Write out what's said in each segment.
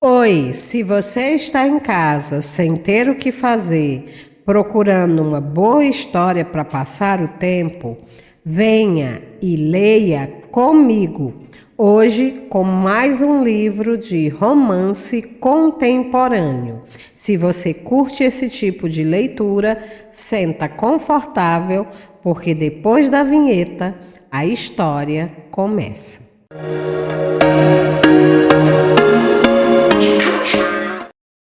Oi, se você está em casa sem ter o que fazer, procurando uma boa história para passar o tempo, venha e leia comigo. Hoje, com mais um livro de romance contemporâneo. Se você curte esse tipo de leitura, senta confortável, porque depois da vinheta, a história começa.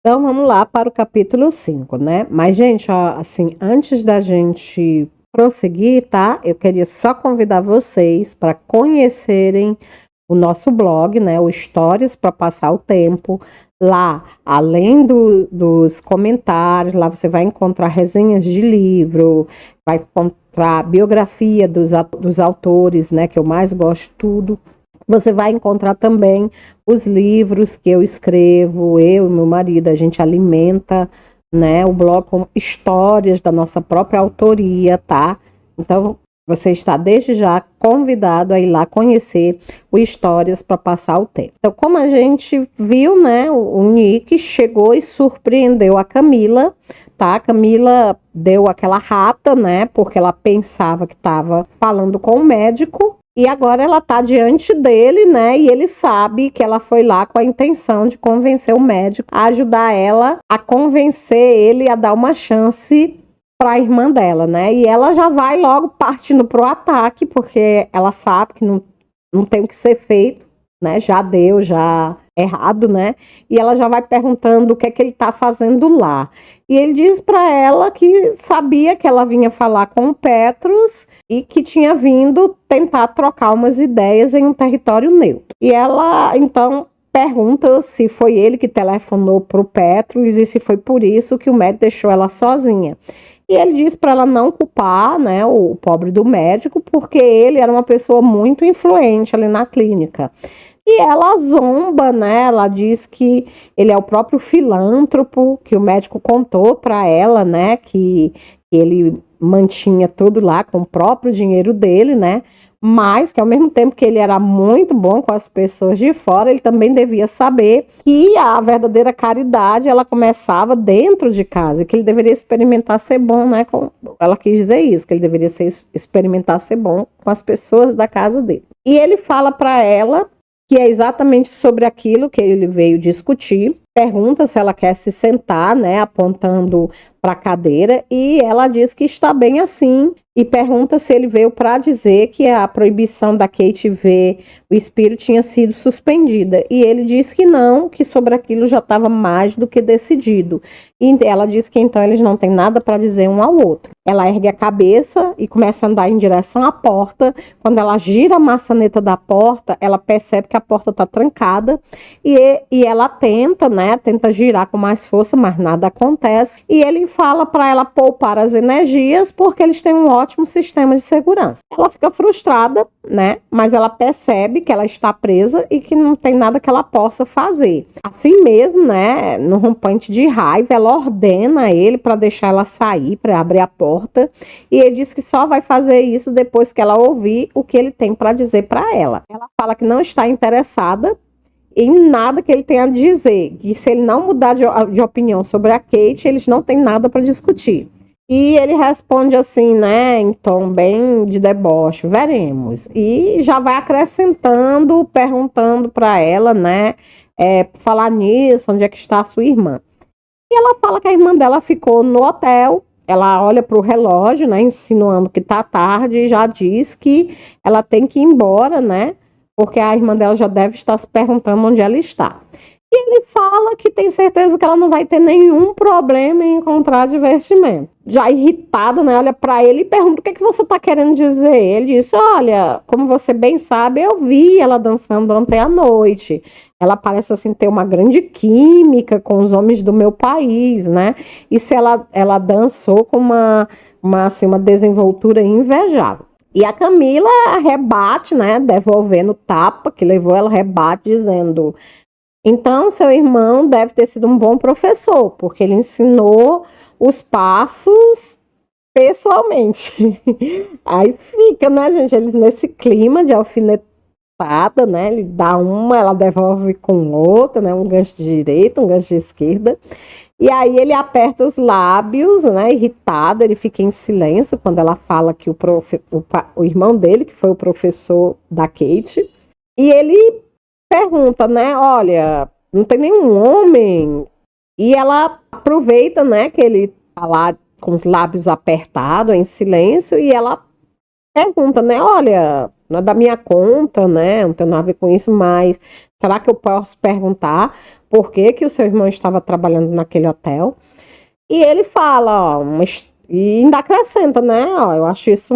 Então vamos lá para o capítulo 5, né? Mas, gente, ó, assim, antes da gente prosseguir, tá? Eu queria só convidar vocês para conhecerem o nosso blog, né? O Histórias para Passar o Tempo. Lá, além dos comentários, lá você vai encontrar resenhas de livro, vai encontrar biografia dos autores, né? Que eu mais gosto, tudo. Você vai encontrar também os livros que eu escrevo, eu e meu marido, a gente alimenta, né, o blog com histórias da nossa própria autoria, tá? Então, você está desde já convidado a ir lá conhecer o Histórias para Passar o Tempo. Então, como a gente viu, né, o Nick chegou e surpreendeu a Camila, tá? A Camila deu aquela rata, né, porque ela pensava que estava falando com o médico. E agora ela está diante dele, né? E ele sabe que ela foi lá com a intenção de convencer o médico a ajudar ela a convencer ele a dar uma chance para a irmã dela, né? E ela já vai logo partindo pro ataque, porque ela sabe que não tem o que ser feito, né? Já deu, já errado, né? E ela já vai perguntando o que é que ele tá fazendo lá. E ele diz para ela que sabia que ela vinha falar com o Petrus e que tinha vindo tentar trocar umas ideias em um território neutro. E ela, então, pergunta se foi ele que telefonou pro Petrus e se foi por isso que o médico deixou ela sozinha. E ele diz para ela não culpar, né, o pobre do médico, porque ele era uma pessoa muito influente ali na clínica. E ela zomba, né? Ela diz que ele é o próprio filântropo, que o médico contou para ela, né? Que ele mantinha tudo lá com o próprio dinheiro dele, né? Mas que ao mesmo tempo que ele era muito bom com as pessoas de fora, ele também devia saber que a verdadeira caridade, ela começava dentro de casa, e que ele deveria experimentar ser bom, né? Ela quis dizer isso, que ele deveria experimentar ser bom com as pessoas da casa dele. E ele fala para ela que é exatamente sobre aquilo que ele veio discutir. Pergunta se ela quer se sentar, né, apontando para a cadeira, e ela diz que está bem assim, e pergunta se ele veio para dizer que a proibição da Kate ver o espírito tinha sido suspendida, e ele diz que não, que sobre aquilo já estava mais do que decidido. E ela diz que então eles não têm nada para dizer um ao outro. Ela ergue a cabeça e começa a andar em direção à porta. Quando ela gira a maçaneta da porta, ela percebe que a porta está trancada, e ela tenta, né, tenta girar com mais força, mas nada acontece. E ele fala para ela poupar as energias, porque eles têm um ótimo sistema de segurança. Ela fica frustrada, né, mas ela percebe que ela está presa e que não tem nada que ela possa fazer. Assim mesmo, né, no rompante de raiva, ela ordena ele para deixar ela sair, para abrir a porta, e ele diz que só vai fazer isso depois que ela ouvir o que ele tem para dizer para ela. Ela fala que não está interessada em nada que ele tenha a dizer, que se ele não mudar de opinião sobre a Kate, eles não têm nada para discutir. E ele responde assim, né, em tom bem de deboche, veremos. E já vai acrescentando, perguntando para ela, né, falar nisso, onde é que está a sua irmã. E ela fala que a irmã dela ficou no hotel. Ela olha para o relógio, né, insinuando que está tarde, e já diz que ela tem que ir embora, né, porque a irmã dela já deve estar se perguntando onde ela está. E ele fala que tem certeza que ela não vai ter nenhum problema em encontrar divertimento. Já irritada, né, olha para ele e pergunta: o que é que você está querendo dizer? Ele disse: olha, como você bem sabe, eu vi ela dançando ontem à noite. Ela parece assim ter uma grande química com os homens do meu país, né? E se ela dançou com uma desenvoltura invejável. E a Camila rebate, né, devolvendo tapa que levou, ela rebate dizendo: então seu irmão deve ter sido um bom professor, porque ele ensinou os passos pessoalmente. Aí fica, né, gente, eles nesse clima de alfinetar cacetada, né? Ele dá uma, ela devolve com outra, né? Um gancho de direita, um gancho de esquerda. E aí ele aperta os lábios, né? Irritado, ele fica em silêncio quando ela fala que o irmão dele, que foi o professor da Kate, e ele pergunta, né? Olha, não tem nenhum homem. E ela aproveita, né? Que ele tá lá com os lábios apertados, em silêncio, e ela pergunta, né? Olha, não é da minha conta, né? Não tem nada a ver com isso, mas será que eu posso perguntar por que que o seu irmão estava trabalhando naquele hotel? E ele fala, ó, e ainda acrescenta, né? Ó, eu acho isso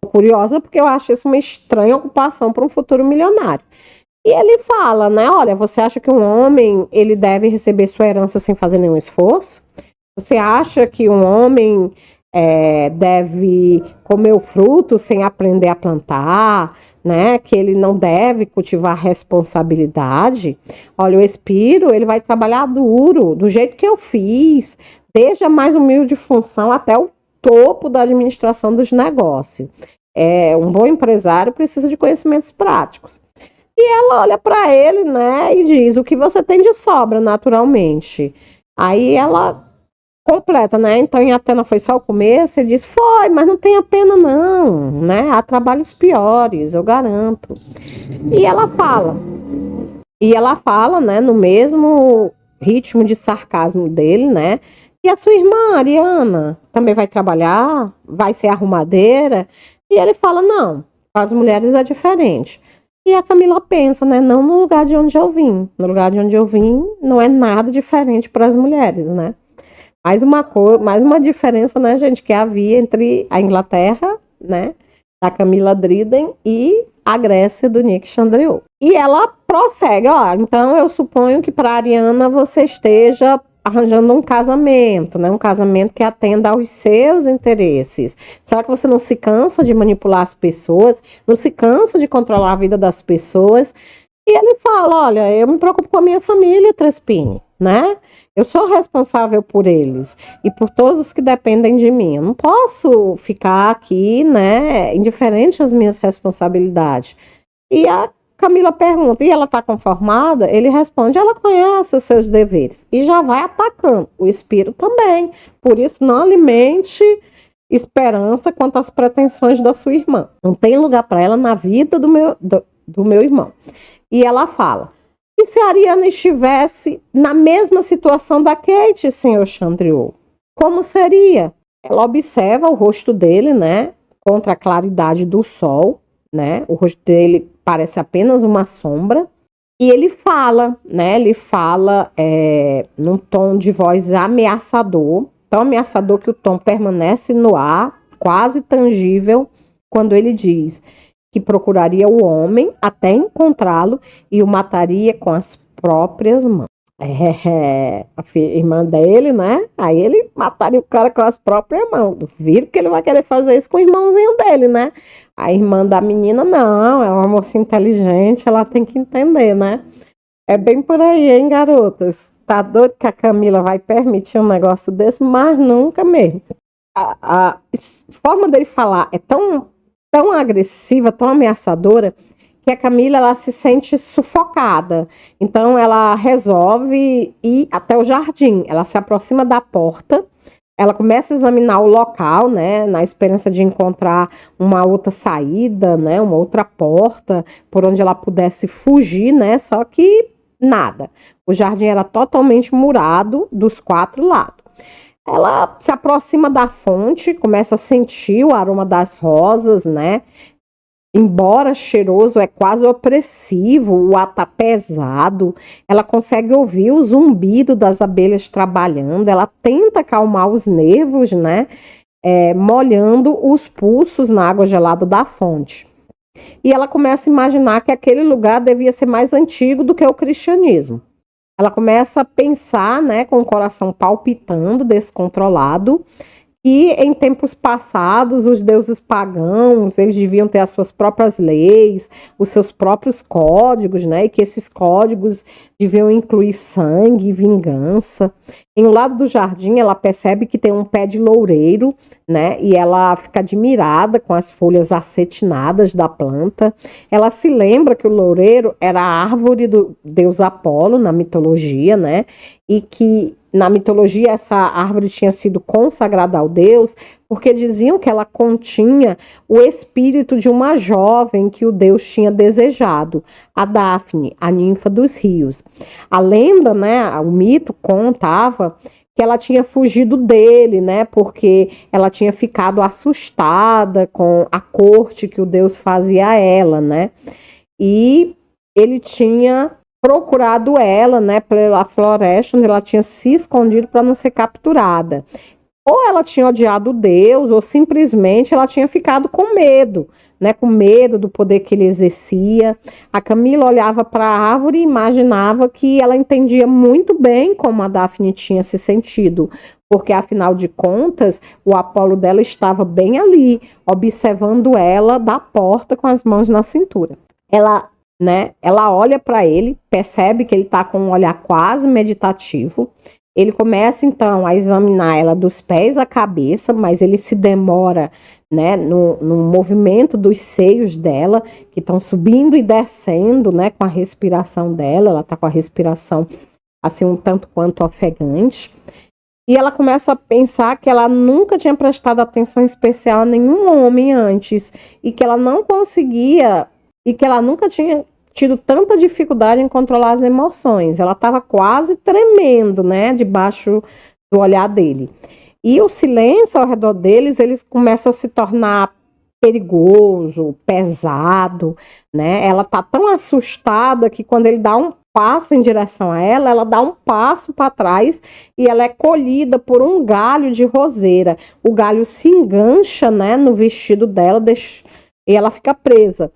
curiosa porque eu acho isso uma estranha ocupação para um futuro milionário. E ele fala, né? Olha, você acha que um homem ele deve receber sua herança sem fazer nenhum esforço? Você acha que um homem deve comer o fruto sem aprender a plantar, né? Que ele não deve cultivar responsabilidade? Olha, o Espírito, ele vai trabalhar duro, do jeito que eu fiz, desde a mais humilde função até o topo da administração dos negócios. Um bom empresário precisa de conhecimentos práticos. E ela olha para ele, né, e diz: o que você tem de sobra, naturalmente. Aí ela completa, né? Então em Atena foi só o começo. Ele diz: foi, mas não tenha pena não, né? Há trabalhos piores, eu garanto. E ela fala, né, no mesmo ritmo de sarcasmo dele, né? E a sua irmã, Ariana, também vai trabalhar? Vai ser arrumadeira? E ele fala: não, com as mulheres é diferente. E a Camila pensa, né? Não no lugar de onde eu vim. No lugar de onde eu vim, não é nada diferente para as mulheres, né? Mais uma diferença, né, gente, que havia entre a Inglaterra, né, da Camila Driden e a Grécia do Nick Chandriot. E ela prossegue, ó, então eu suponho que para a Ariana você esteja arranjando um casamento, né, um casamento que atenda aos seus interesses. Será que você não se cansa de manipular as pessoas? Não se cansa de controlar a vida das pessoas? E ele fala: olha, eu me preocupo com a minha família, Trespini, né? Eu sou responsável por eles e por todos os que dependem de mim. Eu não posso ficar aqui, né, indiferente às minhas responsabilidades. E a Camila pergunta: e ela está conformada? Ele responde: ela conhece os seus deveres. E já vai atacando. O Espírito também. Por isso, não alimente esperança quanto às pretensões da sua irmã. Não tem lugar para ela na vida do meu irmão. E ela fala: e se a Ariana estivesse na mesma situação da Kate, senhor Chandriot? Como seria? Ela observa o rosto dele, né, contra a claridade do sol, né? O rosto dele parece apenas uma sombra. E ele fala, né? Ele fala num tom de voz ameaçador, tão ameaçador que o tom permanece no ar, quase tangível, quando ele diz que procuraria o homem até encontrá-lo e o mataria com as próprias mãos. A irmã dele, né? Aí ele mataria o cara com as próprias mãos. Duvido que ele vai querer fazer isso com o irmãozinho dele, né? A irmã da menina, não, é uma moça inteligente, ela tem que entender, né? É bem por aí, hein, garotas? Tá doido que a Camila vai permitir um negócio desse? Mas nunca mesmo. A forma dele falar é tão agressiva, tão ameaçadora, que a Camila ela se sente sufocada. Então ela resolve ir até o jardim. Ela se aproxima da porta, ela começa a examinar o local, né, na esperança de encontrar uma outra saída, né, uma outra porta por onde ela pudesse fugir, né, só que nada. O jardim era totalmente murado dos 4 lados. Ela se aproxima da fonte, começa a sentir o aroma das rosas, né? Embora cheiroso, é quase opressivo, o ar tá pesado. Ela consegue ouvir o zumbido das abelhas trabalhando. Ela tenta acalmar os nervos, né? Molhando os pulsos na água gelada da fonte. E ela começa a imaginar que aquele lugar devia ser mais antigo do que o cristianismo. Ela começa a pensar, né, com o coração palpitando, descontrolado, e em tempos passados, os deuses pagãos, eles deviam ter as suas próprias leis, os seus próprios códigos, né, e que esses códigos deviam incluir sangue e vingança. Em um lado do jardim, ela percebe que tem um pé de loureiro, né? E ela fica admirada com as folhas acetinadas da planta. Ela se lembra que o loureiro era a árvore do deus Apolo na mitologia, né? E que na mitologia essa árvore tinha sido consagrada ao deus porque diziam que ela continha o espírito de uma jovem que o deus tinha desejado, a Daphne, a ninfa dos rios. A lenda, né, o mito contava que ela tinha fugido dele, né, porque ela tinha ficado assustada com a corte que o deus fazia a ela, né, e ele tinha procurado ela, né, pela floresta, onde ela tinha se escondido para não ser capturada. Ou ela tinha odiado Deus, ou simplesmente ela tinha ficado com medo, né? Com medo do poder que ele exercia. A Camila olhava para a árvore e imaginava que ela entendia muito bem como a Daphne tinha se sentido, porque afinal de contas, o Apolo dela estava bem ali, observando ela da porta com as mãos na cintura. Ela olha para ele, percebe que ele está com um olhar quase meditativo. Ele começa, então, a examinar ela dos pés à cabeça, mas ele se demora, né, no movimento dos seios dela, que estão subindo e descendo, né, com a respiração dela. Ela está com a respiração, assim, um tanto quanto ofegante. E ela começa a pensar que ela nunca tinha prestado atenção especial a nenhum homem antes, e que ela não conseguia, e que ela nunca tinha tido tanta dificuldade em controlar as emoções. Ela estava quase tremendo, né, debaixo do olhar dele. E o silêncio ao redor deles, ele começa a se tornar perigoso, pesado, né? Ela tá tão assustada que quando ele dá um passo em direção a ela, ela dá um passo para trás e ela é colhida por um galho de roseira. O galho se engancha, né, no vestido dela, e ela fica presa.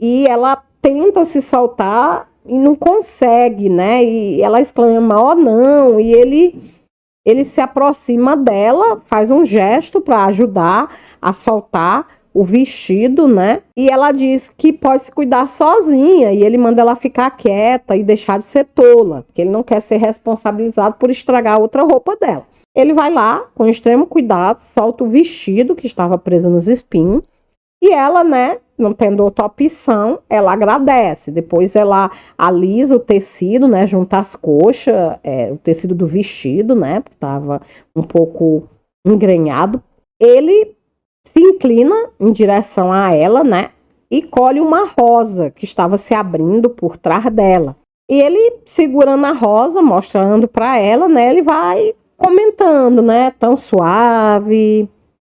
E ela tenta se soltar e não consegue, né? E ela exclama, oh não, e ele se aproxima dela, faz um gesto para ajudar a soltar o vestido, né? E ela diz que pode se cuidar sozinha, e ele manda ela ficar quieta e deixar de ser tola, que ele não quer ser responsabilizado por estragar outra roupa dela. Ele vai lá, com extremo cuidado, solta o vestido que estava preso nos espinhos, e ela, né, não tendo outra opção, ela agradece. Depois ela alisa o tecido, né, junta as coxas, o tecido do vestido, né, porque estava um pouco engrenhado. Ele se inclina em direção a ela, né, e colhe uma rosa que estava se abrindo por trás dela. E ele, segurando a rosa, mostrando para ela, né, ele vai comentando, né, tão suave,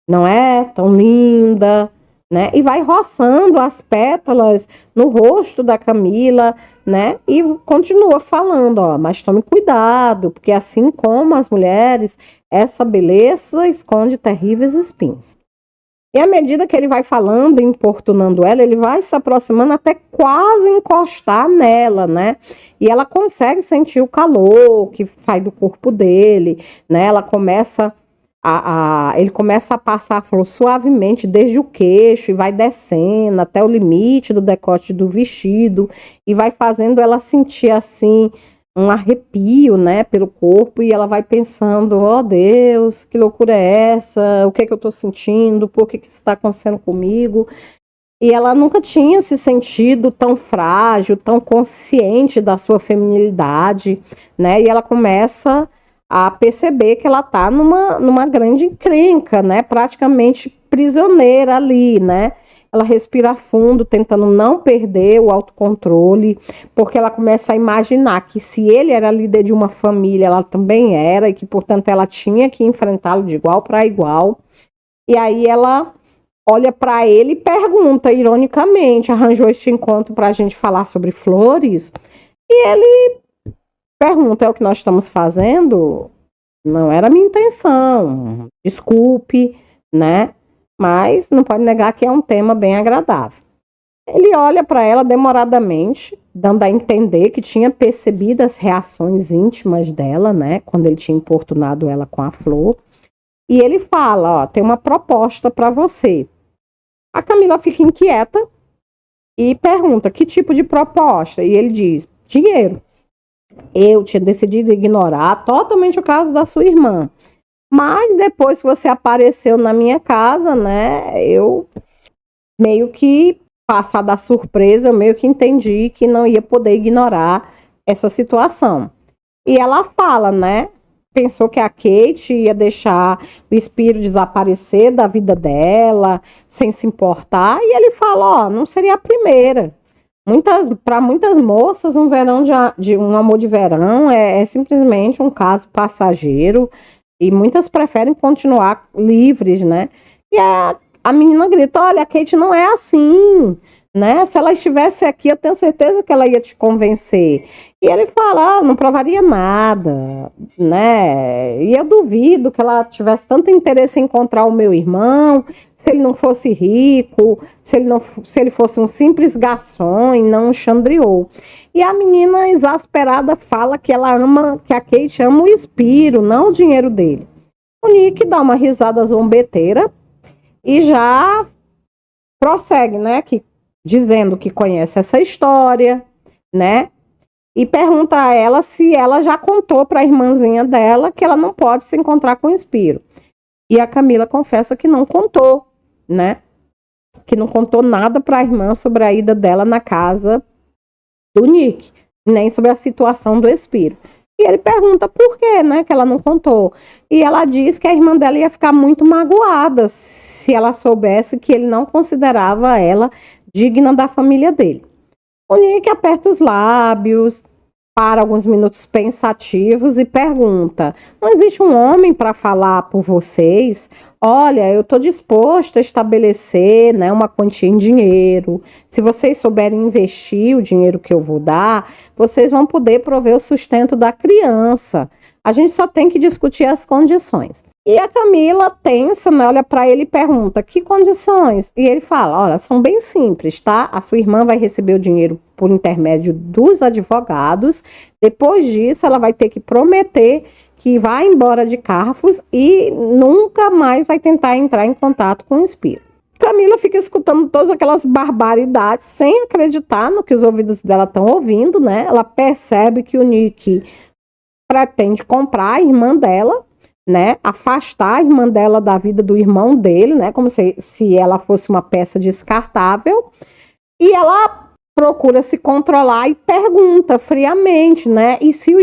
não é? Tão linda, né? E vai roçando as pétalas no rosto da Camila, né? E continua falando, ó, mas tome cuidado, porque assim como as mulheres, essa beleza esconde terríveis espinhos. E à medida que ele vai falando, importunando ela, ele vai se aproximando até quase encostar nela, né? E ela consegue sentir o calor que sai do corpo dele, né? Ela começa ele começa a passar a flor suavemente desde o queixo e vai descendo até o limite do decote do vestido e vai fazendo ela sentir assim um arrepio, né, pelo corpo, e ela vai pensando, oh Deus, que loucura é essa? O que é que eu tô sentindo? Por que isso está acontecendo comigo? E ela nunca tinha se sentido tão frágil, tão consciente da sua feminilidade, né? E ela começa a perceber que ela está numa grande encrenca, né? Praticamente prisioneira ali, né? Ela respira fundo, tentando não perder o autocontrole, porque ela começa a imaginar que se ele era líder de uma família, ela também era, e que, portanto, ela tinha que enfrentá-lo de igual para igual. E aí ela olha para ele e pergunta, ironicamente, arranjou este encontro para a gente falar sobre flores? E ele pergunta, é o que nós estamos fazendo? Não era a minha intenção, desculpe, né? Mas não pode negar que é um tema bem agradável. Ele olha para ela demoradamente, dando a entender que tinha percebido as reações íntimas dela, né? Quando ele tinha importunado ela com a flor. E ele fala, ó, tem uma proposta para você. A Camila fica inquieta e pergunta, que tipo de proposta? E ele diz, dinheiro. Eu tinha decidido ignorar totalmente o caso da sua irmã. Mas depois que você apareceu na minha casa, né, eu meio que, passar da surpresa, eu meio que entendi que não ia poder ignorar essa situação. E ela fala, né, pensou que a Kate ia deixar o espírito desaparecer da vida dela, sem se importar, e ele fala, ó, não seria a primeira. Para muitas moças, um verão de um amor de verão é simplesmente um caso passageiro, e muitas preferem continuar livres, né? E a menina grita, olha, a Kate não é assim, né? Se ela estivesse aqui, eu tenho certeza que ela ia te convencer. E ele fala, não provaria nada, né? E eu duvido que ela tivesse tanto interesse em encontrar o meu irmão, se ele não fosse rico, se ele fosse um simples garçom e não um xandriou. E a menina exasperada fala que ela ama, que a Kate ama o Spiro, não o dinheiro dele. O Nick dá uma risada zombeteira e já prossegue, né, dizendo que conhece essa história, né, e pergunta a ela se ela já contou para a irmãzinha dela que ela não pode se encontrar com o Spiro. E a Camila confessa que não contou, né, que não contou nada para a irmã sobre a ida dela na casa do Nick, nem sobre a situação do Spiro. E ele pergunta por quê, né, que ela não contou. E ela diz que a irmã dela ia ficar muito magoada se ela soubesse que ele não considerava ela digna da família dele. O Nick aperta os lábios, para alguns minutos pensativos e pergunta, não existe um homem para falar por vocês? Olha, eu estou disposto a estabelecer, né, uma quantia em dinheiro. Se vocês souberem investir o dinheiro que eu vou dar, vocês vão poder prover o sustento da criança. A gente só tem que discutir as condições. E a Camila tensa, né, olha para ele e pergunta, que condições? E ele fala, olha, são bem simples, tá? A sua irmã vai receber o dinheiro por intermédio dos advogados. Depois disso, ela vai ter que prometer que vai embora de Carfos e nunca mais vai tentar entrar em contato com o espírito. Camila fica escutando todas aquelas barbaridades sem acreditar no que os ouvidos dela estão ouvindo, né? Ela percebe que o Nick pretende comprar a irmã dela, né, afastar a irmã dela da vida do irmão dele, né, como se ela fosse uma peça descartável, e ela procura se controlar e pergunta friamente, né, e se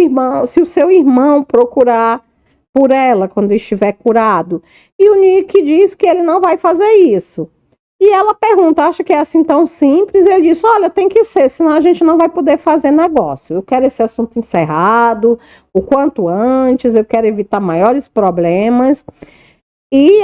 o seu irmão procurar por ela quando estiver curado? E o Nick diz que ele não vai fazer isso. E ela pergunta, acha que é assim tão simples? E ele diz, olha, tem que ser, senão a gente não vai poder fazer negócio. Eu quero esse assunto encerrado o quanto antes, eu quero evitar maiores problemas. E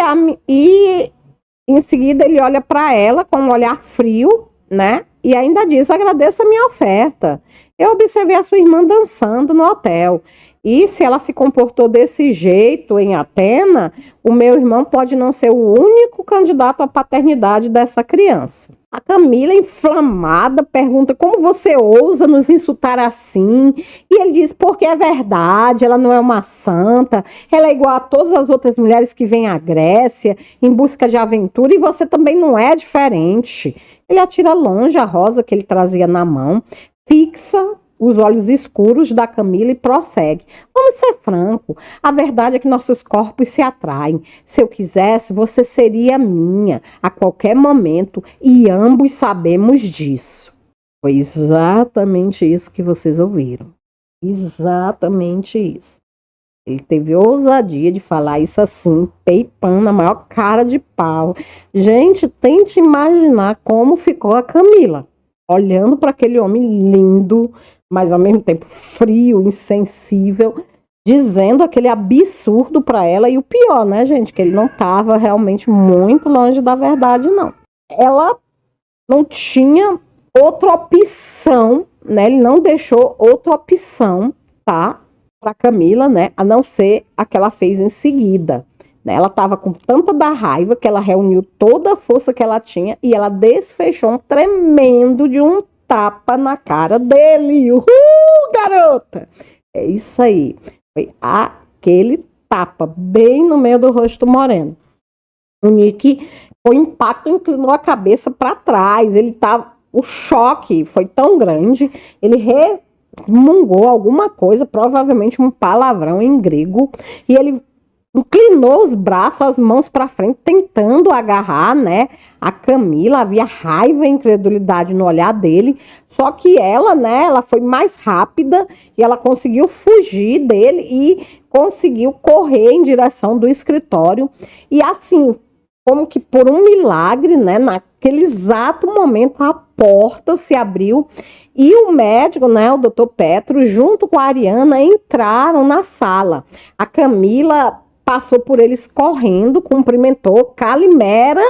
em seguida ele olha para ela com um olhar frio, né? E ainda diz, agradeça a minha oferta. Eu observei a sua irmã dançando no hotel. E se ela se comportou desse jeito em Atena, o meu irmão pode não ser o único candidato à paternidade dessa criança. A Camila, inflamada, pergunta como você ousa nos insultar assim? E ele diz, porque é verdade, ela não é uma santa, ela é igual a todas as outras mulheres que vêm à Grécia em busca de aventura e você também não é diferente. Ele atira longe a rosa que ele trazia na mão, fixa os olhos escuros da Camila e prossegue. Vamos ser franco, a verdade é que nossos corpos se atraem. Se eu quisesse, você seria minha a qualquer momento e ambos sabemos disso. Foi exatamente isso que vocês ouviram. Exatamente isso. Ele teve ousadia de falar isso assim, peipando na maior cara de pau. Gente, tente imaginar como ficou a Camila, olhando para aquele homem lindo, mas ao mesmo tempo frio, insensível, dizendo aquele absurdo para ela. E o pior, né, gente, que ele não estava realmente muito longe da verdade, não. Ela não tinha outra opção, né? Ele não deixou outra opção, tá? Para Camila, né? A não ser a que ela fez em seguida. Ela estava com tanta da raiva que ela reuniu toda a força que ela tinha e ela desfechou um tremendo de um tapa na cara dele. Uhul, garota! É isso aí. Foi aquele tapa bem no meio do rosto moreno. O Nick, o impacto inclinou a cabeça para trás. O choque foi tão grande, ele mungou alguma coisa, provavelmente um palavrão em grego, e ele inclinou os braços, as mãos para frente, tentando agarrar, né, a Camila. Havia raiva e incredulidade no olhar dele, só que ela, né, ela foi mais rápida e ela conseguiu fugir dele e conseguiu correr em direção do escritório. E assim, como que por um milagre, né, naquele exato momento a porta se abriu e o médico, né, o doutor Petro, junto com a Ariana, entraram na sala. A Camila passou por eles correndo, cumprimentou Calimera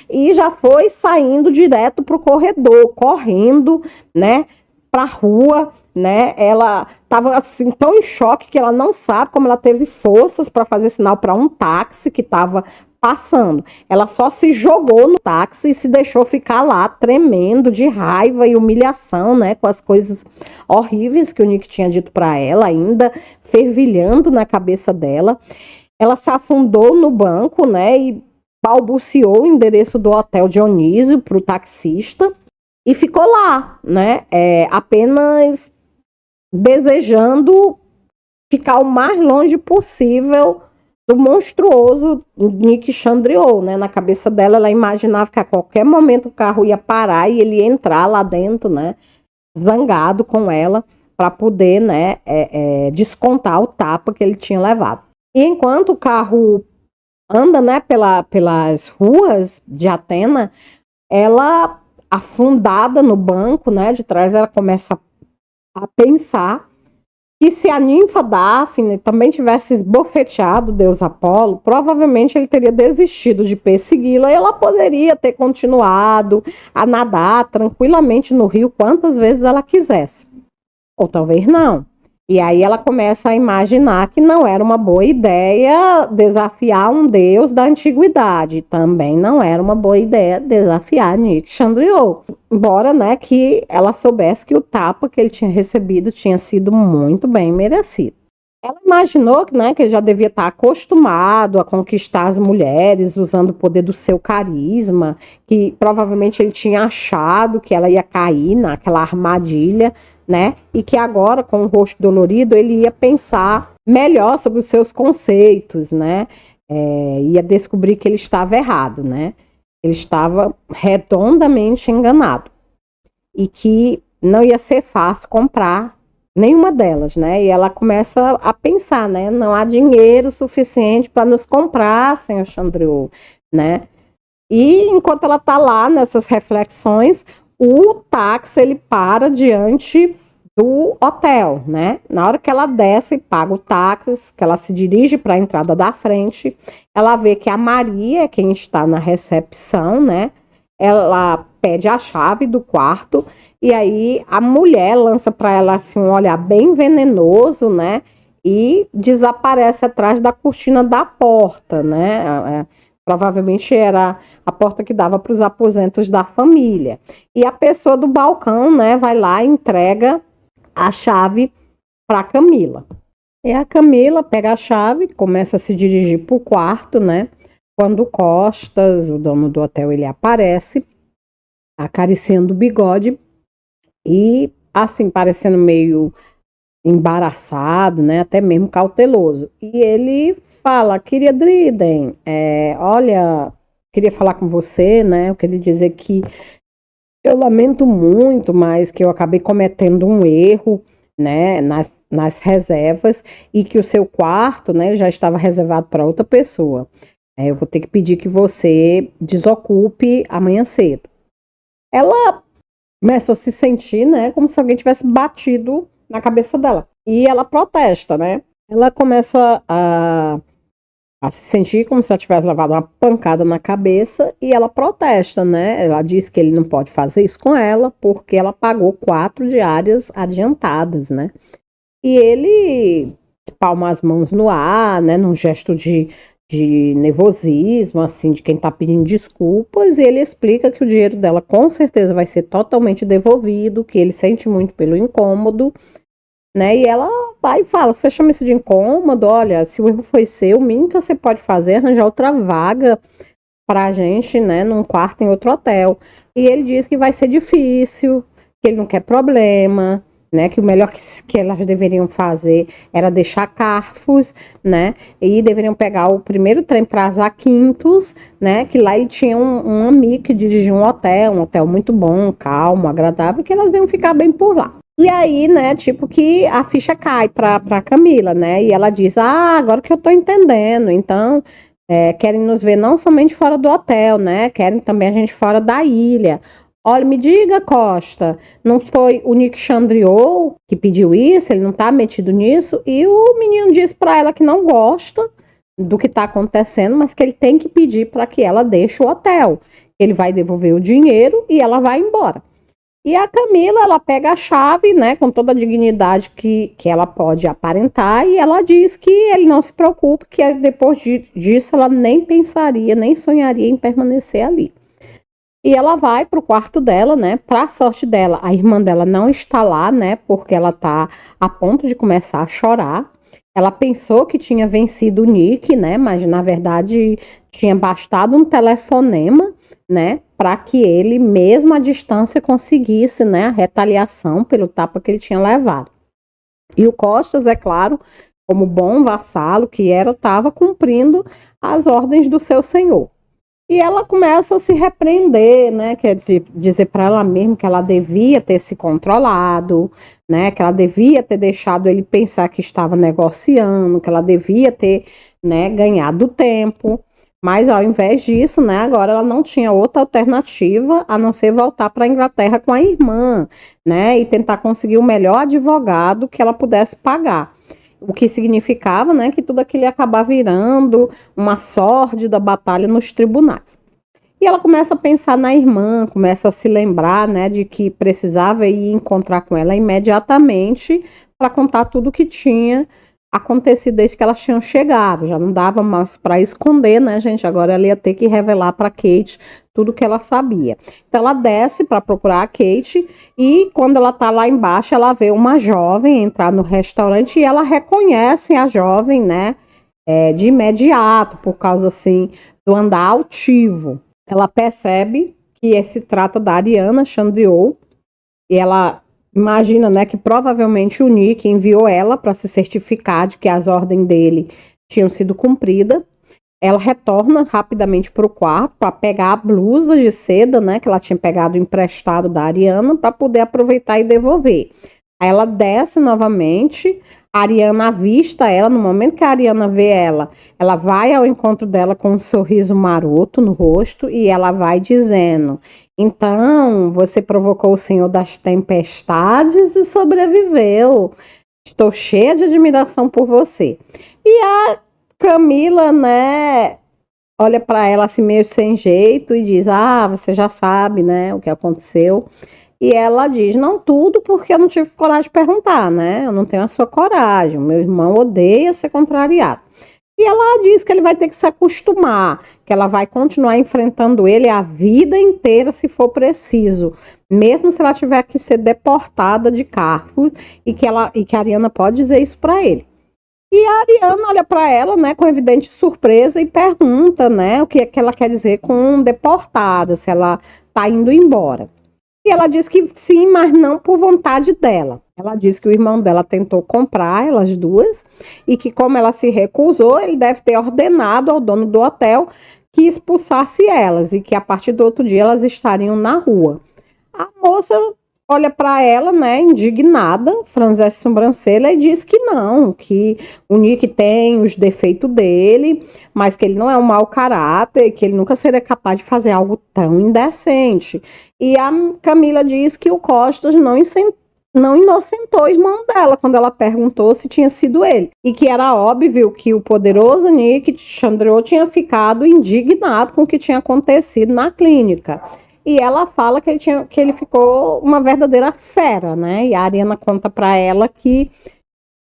e já foi saindo direto para o corredor, correndo, né, para a rua, né? Ela estava assim tão em choque que ela não sabe como ela teve forças para fazer sinal para um táxi que estava passando. Ela só se jogou no táxi e se deixou ficar lá tremendo de raiva e humilhação, né, com as coisas horríveis que o Nick tinha dito para ela, ainda fervilhando na cabeça dela. Ela se afundou no banco, né, e balbuciou o endereço do Hotel Dionísio para o taxista e ficou lá, né, apenas desejando ficar o mais longe possível do monstruoso Nick Chandriot, né? Na cabeça dela, ela imaginava que a qualquer momento o carro ia parar e ele ia entrar lá dentro, né, zangado com ela, para poder, né, descontar o tapa que ele tinha levado. E enquanto o carro anda, né, pelas ruas de Atena, ela, afundada no banco, né, de trás, ela começa a pensar que se a ninfa Daphne também tivesse esbofeteado o deus Apolo, provavelmente ele teria desistido de persegui-la e ela poderia ter continuado a nadar tranquilamente no rio quantas vezes ela quisesse. Ou talvez não. E aí ela começa a imaginar que não era uma boa ideia desafiar um deus da antiguidade. Também não era uma boa ideia desafiar Nick Chandriot. Embora, né, que ela soubesse que o tapa que ele tinha recebido tinha sido muito bem merecido. Ela imaginou, né, que ele já devia estar acostumado a conquistar as mulheres usando o poder do seu carisma, que provavelmente ele tinha achado que ela ia cair naquela armadilha, né, e que agora, com o rosto dolorido, ele ia pensar melhor sobre os seus conceitos, né, ia descobrir que ele estava errado, né, ele estava redondamente enganado e que não ia ser fácil comprar nenhuma delas, né? E ela começa a pensar, né? Não há dinheiro suficiente para nos comprar, senhor Chandriot, né? E enquanto ela está lá nessas reflexões, o táxi ele para diante do hotel, né? Na hora que ela desce e paga o táxi, que ela se dirige para a entrada da frente, ela vê que a Maria, quem está na recepção, né? Ela pede a chave do quarto e aí a mulher lança para ela assim um olhar bem venenoso, né? E desaparece atrás da cortina da porta, né? Provavelmente era a porta que dava para os aposentos da família. E a pessoa do balcão, né, vai lá e entrega a chave para Camila. E a Camila pega a chave, começa a se dirigir para o quarto, né? Quando o Costas, o dono do hotel, ele aparece, acariciando o bigode e, assim, parecendo meio embaraçado, né? Até mesmo cauteloso. E ele fala, querida Driden, olha, queria falar com você, né? Eu queria dizer que eu lamento muito, mas que eu acabei cometendo um erro, né, nas reservas e que o seu quarto, né, já estava reservado para outra pessoa. Eu vou ter que pedir que você desocupe amanhã cedo. Ela começa a se sentir, né, como se alguém tivesse batido na cabeça dela. E ela protesta, né? Ela começa a se sentir como se ela tivesse levado uma pancada na cabeça e ela protesta, né? Ela diz que ele não pode fazer isso com ela porque ela pagou 4 diárias adiantadas, né? E ele espalma as mãos no ar, né? Num gesto de nervosismo, assim, de quem tá pedindo desculpas, e ele explica que o dinheiro dela com certeza vai ser totalmente devolvido, que ele sente muito pelo incômodo, né? E ela vai e fala, você chama isso de incômodo? Olha, se o erro foi seu, o mínimo que você pode fazer é arranjar outra vaga pra gente, né, num quarto em outro hotel. E ele diz que vai ser difícil, que ele não quer problema, né, que o melhor que elas deveriam fazer era deixar Carfos, né, e deveriam pegar o primeiro trem para Zakynthos, né, que lá ele tinha um amigo que dirigia um hotel muito bom, calmo, agradável, que elas iam ficar bem por lá. E aí, né, tipo que a ficha cai pra Camila, né, e ela diz, agora que eu tô entendendo, então querem nos ver não somente fora do hotel, né, querem também a gente fora da ilha. Olha, me diga, Costa, não foi o Nick Chandriou que pediu isso? Ele não tá metido nisso? E o menino disse para ela que não gosta do que tá acontecendo, mas que ele tem que pedir para que ela deixe o hotel. Ele vai devolver o dinheiro e ela vai embora. E a Camila, ela pega a chave, né, com toda a dignidade que ela pode aparentar, e ela diz que ele não se preocupe, que depois disso ela nem pensaria, nem sonharia em permanecer ali. E ela vai pro quarto dela, né? Pra sorte dela, a irmã dela não está lá, né? Porque ela tá a ponto de começar a chorar. Ela pensou que tinha vencido o Nick, né? Mas na verdade tinha bastado um telefonema, né? Para que ele, mesmo à distância, conseguisse, né? A retaliação pelo tapa que ele tinha levado. E o Costas, é claro, como bom vassalo que era, estava cumprindo as ordens do seu senhor. E ela começa a se repreender, né? Quer dizer para ela mesma que ela devia ter se controlado, né? Que ela devia ter deixado ele pensar que estava negociando, que ela devia ter, né, ganhado tempo. Mas ao invés disso, né, agora ela não tinha outra alternativa a não ser voltar para a Inglaterra com a irmã, né? E tentar conseguir o melhor advogado que ela pudesse pagar. O que significava, né, que tudo aquilo ia acabar virando uma sórdida batalha nos tribunais. E ela começa a pensar na irmã, começa a se lembrar, né, de que precisava ir encontrar com ela imediatamente para contar tudo o que tinha acontecido desde que elas tinham chegado. Já não dava mais para esconder, né, gente? Agora ela ia ter que revelar para Kate tudo que ela sabia. Então ela desce para procurar a Kate e quando ela tá lá embaixo, ela vê uma jovem entrar no restaurante e ela reconhece a jovem, né, de imediato, por causa assim do andar altivo. Ela percebe que se trata da Ariana Chandriou e ela imagina, né, que provavelmente o Nick enviou ela para se certificar de que as ordens dele tinham sido cumpridas. Ela retorna rapidamente para o quarto para pegar a blusa de seda, né, que ela tinha pegado emprestado da Ariana, para poder aproveitar e devolver. Aí ela desce novamente, a Ariana avista ela, no momento que a Ariana vê ela, ela vai ao encontro dela com um sorriso maroto no rosto e ela vai dizendo: então, você provocou o Senhor das Tempestades e sobreviveu. Estou cheia de admiração por você. E a Camila, né, olha para ela assim meio sem jeito e diz: você já sabe, né, o que aconteceu. E ela diz: não tudo, porque eu não tive coragem de perguntar, né? Eu não tenho a sua coragem. Meu irmão odeia ser contrariado. E ela diz que ele vai ter que se acostumar, que ela vai continuar enfrentando ele a vida inteira se for preciso, mesmo se ela tiver que ser deportada de Carfos, e que a Ariana pode dizer isso para ele. E a Ariana olha para ela, né, com evidente surpresa e pergunta, né, o que é que ela quer dizer com deportada, se ela está indo embora. E ela diz que sim, mas não por vontade dela. Ela diz que o irmão dela tentou comprar elas duas e que, como ela se recusou, ele deve ter ordenado ao dono do hotel que expulsasse elas e que a partir do outro dia elas estariam na rua. A moça olha para ela, né, indignada, franzece a sobrancelha e diz que não, que o Nick tem os defeitos dele, mas que ele não é um mau caráter, que ele nunca seria capaz de fazer algo tão indecente. E a Camila diz que o Costas não inocentou o irmão dela quando ela perguntou se tinha sido ele. E que era óbvio que o poderoso Nick Chandriou tinha ficado indignado com o que tinha acontecido na clínica. E ela fala que ele ficou uma verdadeira fera, né? E a Ariana conta para ela que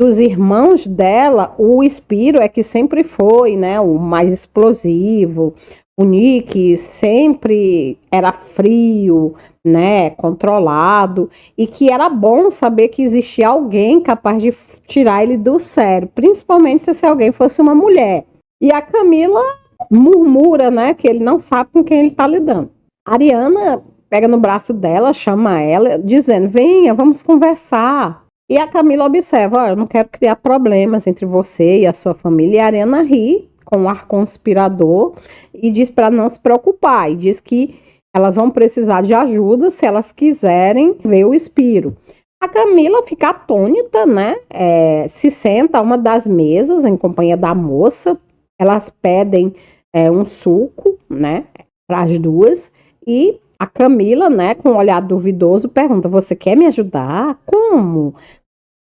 dos irmãos dela, o Spiro é que sempre foi, né, o mais explosivo. O Nick sempre era frio, né, controlado, e que era bom saber que existia alguém capaz de tirar ele do sério, principalmente se esse alguém fosse uma mulher. E a Camila murmura, né, que ele não sabe com quem ele está lidando. A Ariana pega no braço dela, chama ela, dizendo, venha, vamos conversar. E a Camila observa, ó, eu não quero criar problemas entre você e a sua família. E a Ariana ri com um ar conspirador e diz para não se preocupar. E diz que elas vão precisar de ajuda se elas quiserem ver o Spiro. A Camila fica atônita, né? Se senta a uma das mesas em companhia da moça. Elas pedem um suco, né? Para as duas. E a Camila, né? Com um olhar duvidoso, pergunta: você quer me ajudar? Como?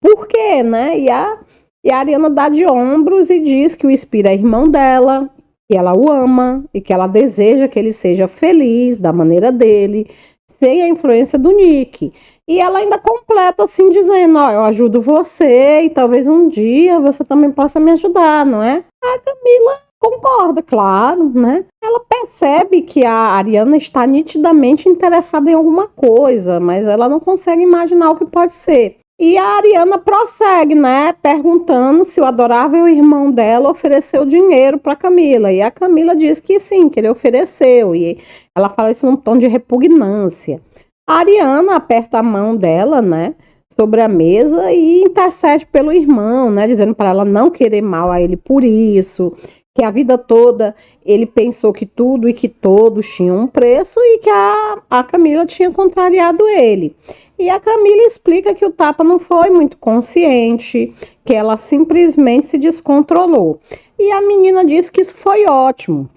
Por quê, né? E a Ariana dá de ombros e diz que o Spiro é irmão dela, que ela o ama e que ela deseja que ele seja feliz da maneira dele, sem a influência do Nick. E ela ainda completa assim, dizendo, ó, eu ajudo você e talvez um dia você também possa me ajudar, não é? A Camila concorda, claro, né? Ela percebe que a Ariana está nitidamente interessada em alguma coisa, mas ela não consegue imaginar o que pode ser. E a Ariana prossegue, né, perguntando se o adorável irmão dela ofereceu dinheiro para Camila. E a Camila diz que sim, que ele ofereceu. E ela fala isso num tom de repugnância. A Ariana aperta a mão dela, né, sobre a mesa e intercede pelo irmão, né, dizendo para ela não querer mal a ele por isso, que a vida toda ele pensou que tudo e que todos tinham um preço e que a Camila tinha contrariado ele. E a Camila explica que o tapa não foi muito consciente, que ela simplesmente se descontrolou. E a menina diz que isso foi ótimo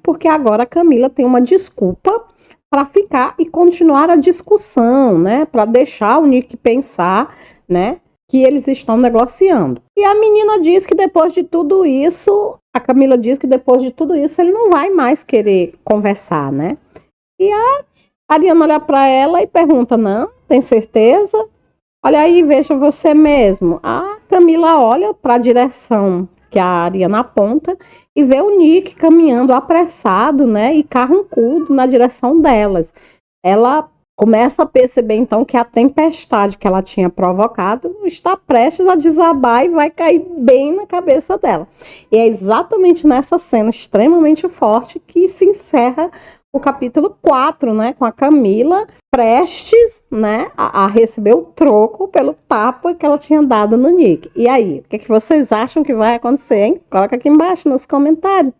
porque agora a Camila tem uma desculpa para ficar e continuar a discussão, né? Para deixar o Nick pensar, né? Que eles estão negociando. E a menina diz que depois de tudo isso, a Camila diz que depois de tudo isso ele não vai mais querer conversar, né? E a Ariana olha para ela e pergunta, não, tem certeza? Olha aí, veja você mesmo. A Camila olha para a direção que a Ariana aponta e vê o Nick caminhando apressado, né, e carrancudo na direção delas. Ela começa a perceber então que a tempestade que ela tinha provocado está prestes a desabar e vai cair bem na cabeça dela. E é exatamente nessa cena extremamente forte que se encerra o capítulo 4, né, com a Camila prestes, né, a receber o troco pelo tapa que ela tinha dado no Nick. E aí, o que vocês acham que vai acontecer, hein? Coloca aqui embaixo nos comentários,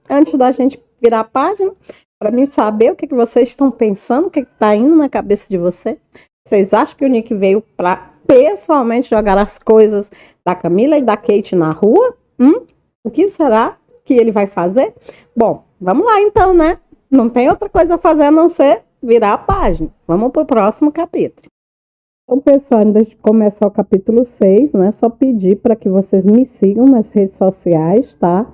antes da gente virar a página, para mim saber o que vocês estão pensando, o que está indo na cabeça de vocês. Vocês acham que o Nick veio para pessoalmente jogar as coisas da Camila e da Kate na rua? O que será que ele vai fazer? Bom, vamos lá então, né? Não tem outra coisa a fazer a não ser virar a página. Vamos para o próximo capítulo. Então, pessoal, antes de começar o capítulo 6, né? Só pedir para que vocês me sigam nas redes sociais, tá?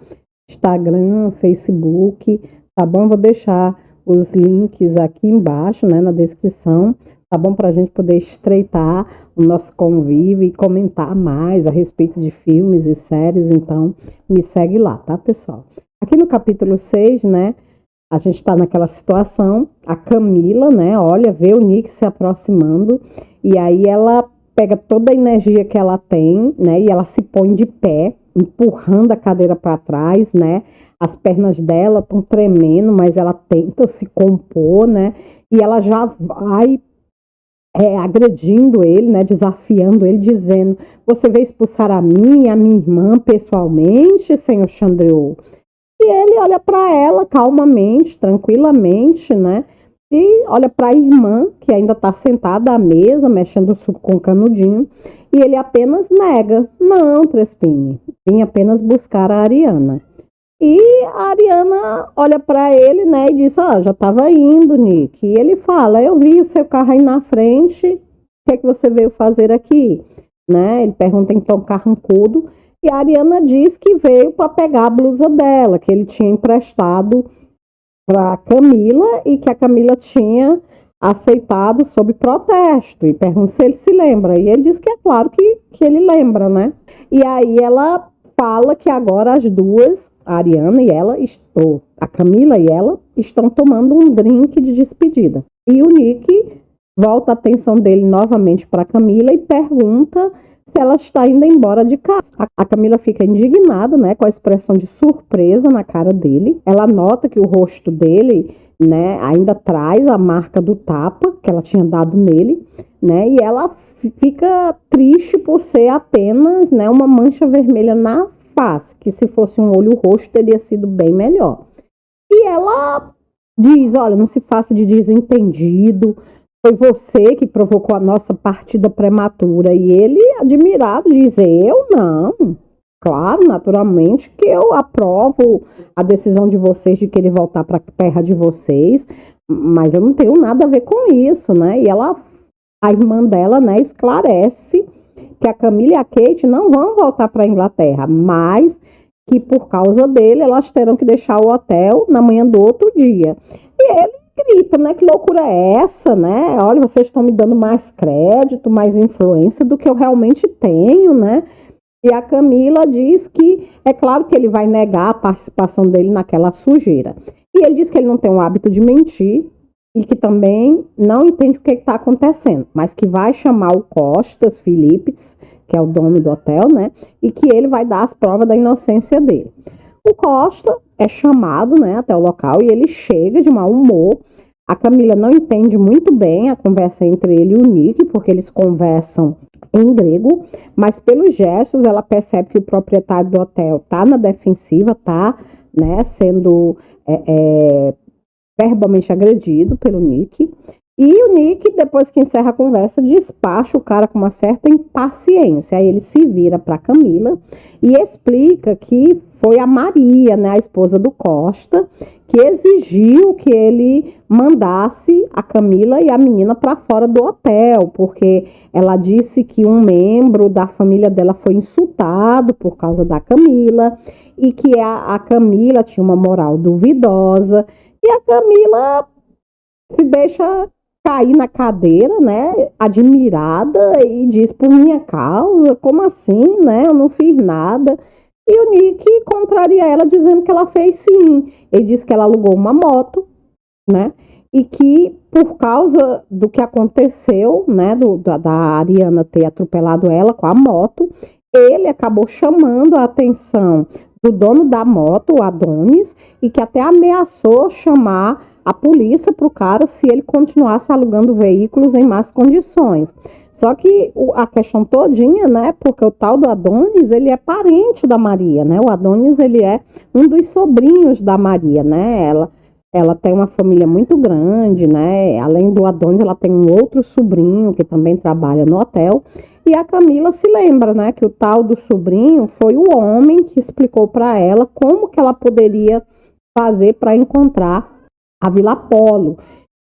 Instagram, Facebook, tá bom? Vou deixar os links aqui embaixo, né? Na descrição, tá bom? Para a gente poder estreitar o nosso convívio e comentar mais a respeito de filmes e séries. Então, me segue lá, tá, pessoal? Aqui no capítulo 6, né? A gente está naquela situação, a Camila, né, olha, vê o Nick se aproximando e aí ela pega toda a energia que ela tem, né, e ela se põe de pé, empurrando a cadeira para trás, né, as pernas dela estão tremendo, mas ela tenta se compor, né, e ela já vai agredindo ele, né, desafiando ele, dizendo, você veio expulsar a mim e a minha irmã pessoalmente, senhor Chandriot? E ele olha para ela calmamente, tranquilamente, né? E olha para a irmã, que ainda está sentada à mesa, mexendo o suco com o canudinho. E ele apenas nega. Não, Trespini, vim apenas buscar a Ariana. E a Ariana olha para ele, né? E diz, já estava indo, Nick. E ele fala, eu vi o seu carro aí na frente. O que é que você veio fazer aqui? Né? Ele pergunta em tom carrancudo. E a Ariana diz que veio para pegar a blusa dela, que ele tinha emprestado para a Camila e que a Camila tinha aceitado sob protesto. E pergunta se ele se lembra. E ele diz que é claro que ele lembra, né? E aí ela fala que agora as duas, a Ariana e ela, a Camila e ela, estão tomando um drink de despedida. E o Nick volta a atenção dele novamente para a Camila e pergunta se ela está indo embora de casa. A Camila fica indignada, né, com a expressão de surpresa na cara dele. Ela nota que o rosto dele né? Ainda traz a marca do tapa que ela tinha dado nele, né? E ela fica triste por ser apenas, né, uma mancha vermelha na face, que se fosse um olho roxo teria sido bem melhor. E ela diz: olha, não se faça de desentendido, foi você que provocou a nossa partida prematura. E ele, admirado, diz: eu não. Claro, naturalmente que eu aprovo a decisão de vocês de querer voltar para a terra de vocês, mas eu não tenho nada a ver com isso, né? E ela, a irmã dela, né, esclarece que a Camila e a Kate não vão voltar para a Inglaterra, mas que por causa dele elas terão que deixar o hotel na manhã do outro dia. E ele grita, né? Que loucura é essa, né? Olha, vocês estão me dando mais crédito, mais influência do que eu realmente tenho, né? E a Camila diz que é claro que ele vai negar a participação dele naquela sujeira. E ele diz que ele não tem o hábito de mentir e que também não entende o que está acontecendo, mas que vai chamar o Costas Phillips, que é o dono do hotel, né? E que ele vai dar as provas da inocência dele. O Costa é chamado, né, até o local e ele chega de mau humor. A Camila não entende muito bem a conversa entre ele e o Nick, porque eles conversam em grego, mas pelos gestos ela percebe que o proprietário do hotel está na defensiva, está, né, sendo verbalmente agredido pelo Nick. E o Nick, depois que encerra a conversa, despacha o cara com uma certa impaciência. Aí ele se vira para Camila e explica que foi a Maria, né, a esposa do Costa, que exigiu que ele mandasse a Camila e a menina para fora do hotel, porque ela disse que um membro da família dela foi insultado por causa da Camila e que a Camila tinha uma moral duvidosa. E a Camila se deixa cair na cadeira, né, admirada, e diz: por minha causa, como assim, né, eu não fiz nada. E o Nick contraria ela dizendo que ela fez sim. Ele disse que ela alugou uma moto, né, e que por causa do que aconteceu, né, da Ariana ter atropelado ela com a moto, ele acabou chamando a atenção do dono da moto, o Adonis, e que até ameaçou chamar a polícia para o cara se ele continuasse alugando veículos em más condições. Só que a questão todinha, né, porque o tal do Adonis, ele é parente da Maria, né, o Adonis, ele é um dos sobrinhos da Maria, né, ela tem uma família muito grande, né, além do Adonis, ela tem um outro sobrinho que também trabalha no hotel. E a Camila se lembra, né, que o tal do sobrinho foi o homem que explicou para ela como que ela poderia fazer para encontrar a Vila Apolo.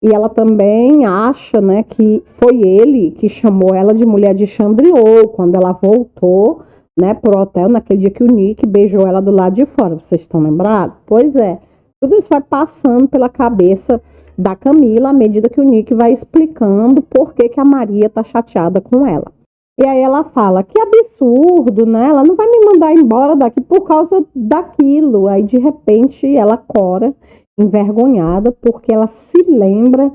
E ela também acha, né, que foi ele que chamou ela de mulher de Chandriot quando ela voltou, né, pro hotel naquele dia que o Nick beijou ela do lado de fora. Vocês estão lembrados? Pois é. Tudo isso vai passando pela cabeça da Camila à medida que o Nick vai explicando por que a Maria tá chateada com ela. E aí ela fala: que absurdo, né? Ela não vai me mandar embora daqui por causa daquilo. Aí, de repente, ela cora, envergonhada, porque ela se lembra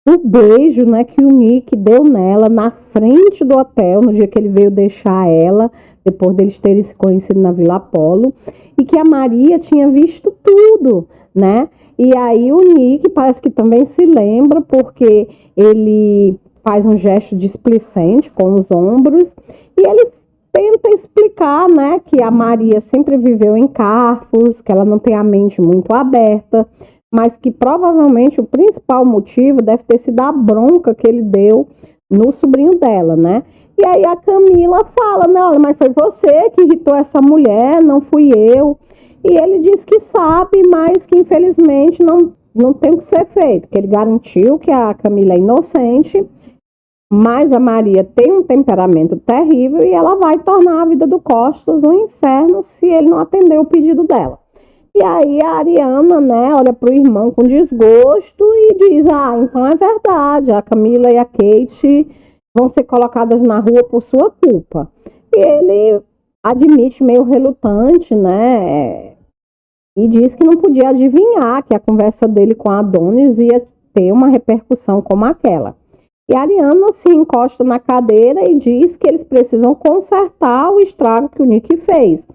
do beijo, né, que o Nick deu nela na frente do hotel, no dia que ele veio deixar ela, depois deles terem se conhecido na Vila Apolo, e que a Maria tinha visto tudo, né? E aí o Nick parece que também se lembra, porque ele faz um gesto displicente com os ombros, e ele tenta explicar, né, que a Maria sempre viveu em Carfos, que ela não tem a mente muito aberta, mas que provavelmente o principal motivo deve ter sido a bronca que ele deu no sobrinho dela, né? E aí a Camila fala: não, mas foi você que irritou essa mulher, não fui eu. E ele diz que sabe, mas que infelizmente não tem o que ser feito, que ele garantiu que a Camila é inocente, mas a Maria tem um temperamento terrível e ela vai tornar a vida do Costas um inferno se ele não atender o pedido dela. E aí a Ariana, né, olha pro irmão com desgosto e diz: ah, então é verdade, a Camila e a Kate vão ser colocadas na rua por sua culpa. E ele admite meio relutante, né, e diz que não podia adivinhar que a conversa dele com a Adonis ia ter uma repercussão como aquela. E a Ariana se encosta na cadeira e diz que eles precisam consertar o estrago que o Nick fez.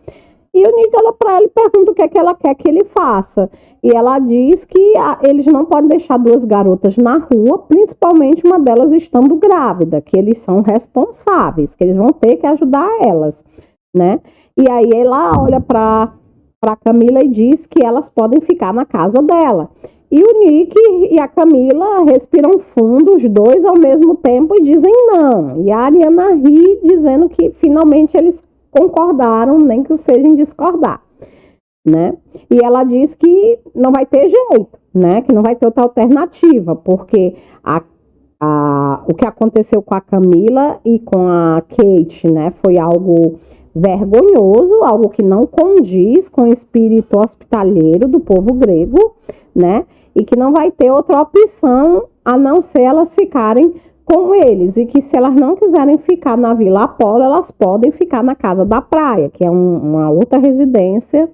E o Nick olha para ela e pergunta o que é que ela quer que ele faça. E ela diz que eles não podem deixar duas garotas na rua, principalmente uma delas estando grávida, que eles são responsáveis, que eles vão ter que ajudar elas, né? E aí ela olha para Camila e diz que elas podem ficar na casa dela. E o Nick e a Camila respiram fundo, os dois ao mesmo tempo, e dizem não. E a Ariana ri, dizendo que finalmente eles concordaram, nem que seja em discordar, né? E ela diz que não vai ter jeito, né? Que não vai ter outra alternativa, porque o que aconteceu com a Camila e com a Kate, né? Foi algo vergonhoso, algo que não condiz com o espírito hospitaleiro do povo grego, né? E que não vai ter outra opção a não ser elas ficarem com eles, e que se elas não quiserem ficar na Vila Apolo, elas podem ficar na Casa da Praia, que é uma outra residência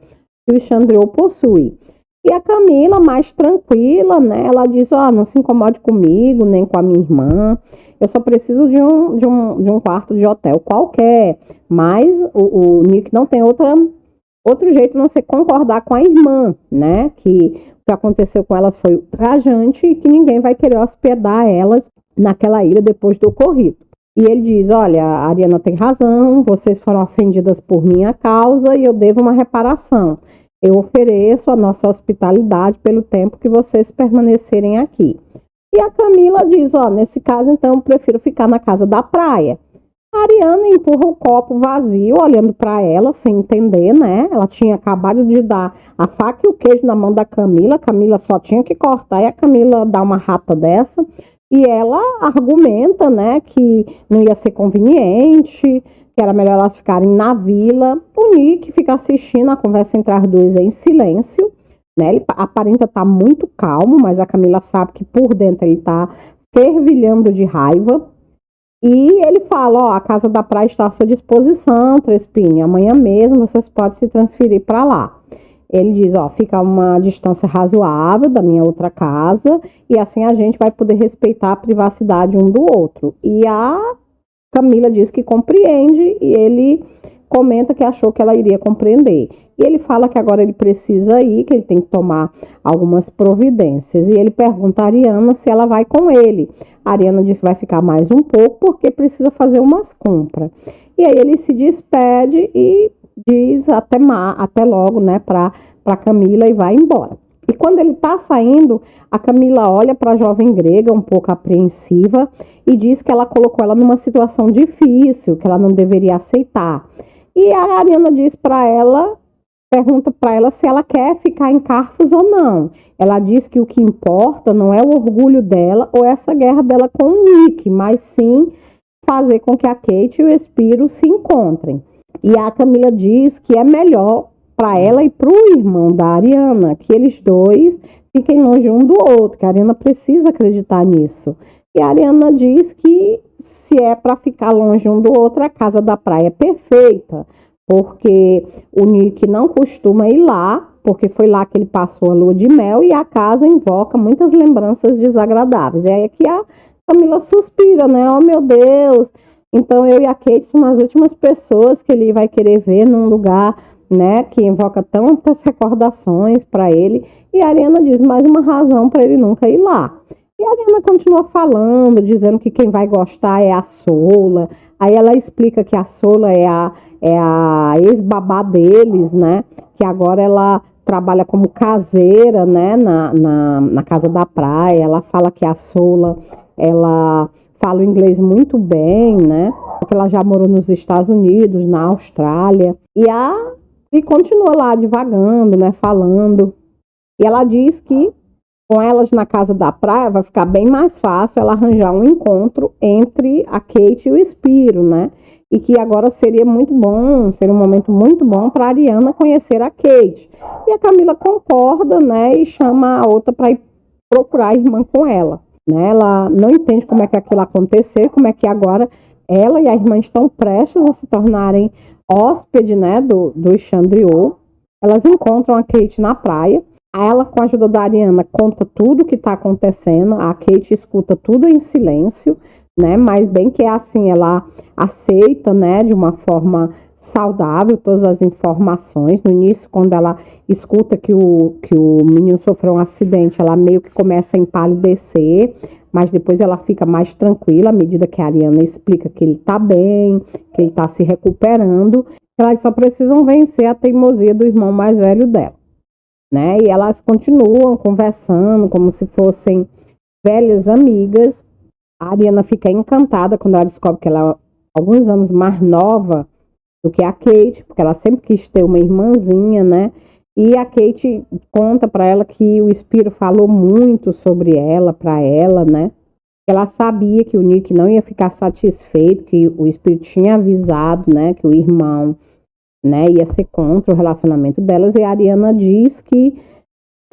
que o Xandriou possui. E a Camila, mais tranquila, né? Ela diz, não se incomode comigo, nem com a minha irmã, eu só preciso de um quarto de hotel qualquer. Mas o Nick não tem outro jeito a não ser concordar com a irmã, né? Que o que aconteceu com elas foi ultrajante e que ninguém vai querer hospedar elas naquela ilha depois do ocorrido. E ele diz, olha, a Ariana tem razão, vocês foram ofendidas por minha causa e eu devo uma reparação. Eu ofereço a nossa hospitalidade pelo tempo que vocês permanecerem aqui. E a Camila diz, nesse caso, então, eu prefiro ficar na Casa da Praia. A Ariana empurra o copo vazio, olhando para ela, sem entender, né? Ela tinha acabado de dar a faca e o queijo na mão da Camila. A Camila só tinha que cortar e a Camila dá uma rata dessa. E ela argumenta, né, que não ia ser conveniente, que era melhor elas ficarem na vila. O Nick fica assistindo a conversa entre as duas em silêncio, né? Ele aparenta estar muito calmo, mas a Camila sabe que por dentro ele está fervilhando de raiva. E ele fala, a Casa da Praia está à sua disposição, Trespini. Amanhã mesmo vocês podem se transferir para lá. Ele diz, fica uma distância razoável da minha outra casa e assim a gente vai poder respeitar a privacidade um do outro. E a Camila diz que compreende e ele comenta que achou que ela iria compreender. E ele fala que agora ele precisa ir, que ele tem que tomar algumas providências. E ele pergunta a Ariana se ela vai com ele. A Ariana diz que vai ficar mais um pouco porque precisa fazer umas compras. E aí ele se despede e diz até logo, né, para Camila e vai embora. E quando ele está saindo, a Camila olha para a jovem grega um pouco apreensiva e diz que ela colocou ela numa situação difícil, que ela não deveria aceitar. E a Ariana diz para ela, pergunta para ela se ela quer ficar em Carfos ou não. Ela diz que o que importa não é o orgulho dela ou essa guerra dela com o Nick, mas sim fazer com que a Kate e o Espiro se encontrem. E a Camila diz que é melhor para ela e para o irmão da Ariana, que eles dois fiquem longe um do outro, que a Ariana precisa acreditar nisso. E a Ariana diz que se é para ficar longe um do outro, a Casa da Praia é perfeita, porque o Nick não costuma ir lá, porque foi lá que ele passou a lua de mel e a casa invoca muitas lembranças desagradáveis. É aí que a Camila suspira, né? Oh, meu Deus! Então, eu e a Kate são as últimas pessoas que ele vai querer ver num lugar, né, que invoca tantas recordações para ele. E a Ariana diz mais uma razão para ele nunca ir lá. E a Ariana continua falando, dizendo que quem vai gostar é a Sola. Aí ela explica que a Sola é a ex-babá deles, né, que agora ela trabalha como caseira, né, na Casa da Praia. Ela fala que a Sola, ela fala o inglês muito bem, né? Porque ela já morou nos Estados Unidos, na Austrália. E continua lá divagando, né? Falando. E ela diz que com elas na Casa da Praia vai ficar bem mais fácil ela arranjar um encontro entre a Kate e o Espiro, né? E que agora seria muito bom, seria um momento muito bom para a Ariana conhecer a Kate. E a Camila concorda, né? E chama a outra para ir procurar a irmã com ela. Né? Ela não entende como é que aquilo aconteceu, como é que agora ela e a irmã estão prestes a se tornarem hóspede, né, do Xandriou. Elas encontram a Kate na praia. Ela, com a ajuda da Ariana, conta tudo o que está acontecendo. A Kate escuta tudo em silêncio, né? Mas bem que é assim, ela aceita, né, de uma forma saudável todas as informações. No início, quando ela escuta que o menino sofreu um acidente, ela meio que começa a empalidecer, mas depois ela fica mais tranquila à medida que a Ariana explica que ele tá bem, que ele tá se recuperando. Elas só precisam vencer a teimosia do irmão mais velho dela, né? E elas continuam conversando como se fossem velhas amigas. A Ariana fica encantada quando ela descobre que ela é alguns anos mais nova do que a Kate, porque ela sempre quis ter uma irmãzinha, né? E a Kate conta para ela que o Spiro falou muito sobre ela, para ela, né? Ela sabia que o Nick não ia ficar satisfeito, que o Spiro tinha avisado, né? Que o irmão, né, ia ser contra o relacionamento delas. E a Ariana diz que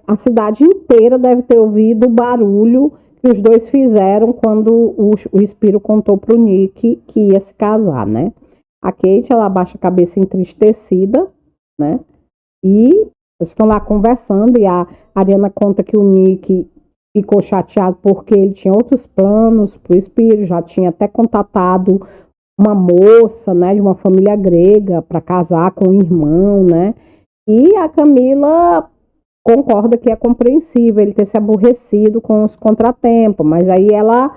a cidade inteira deve ter ouvido o barulho que os dois fizeram quando o Spiro contou pro Nick que ia se casar, né? A Kate, ela abaixa a cabeça entristecida, né? E eles ficam lá conversando e a Ariana conta que o Nick ficou chateado porque ele tinha outros planos pro Spiro, já tinha até contatado uma moça, né, de uma família grega para casar com o irmão, né? E a Camila concorda que é compreensível ele ter se aborrecido com os contratempos, mas aí ela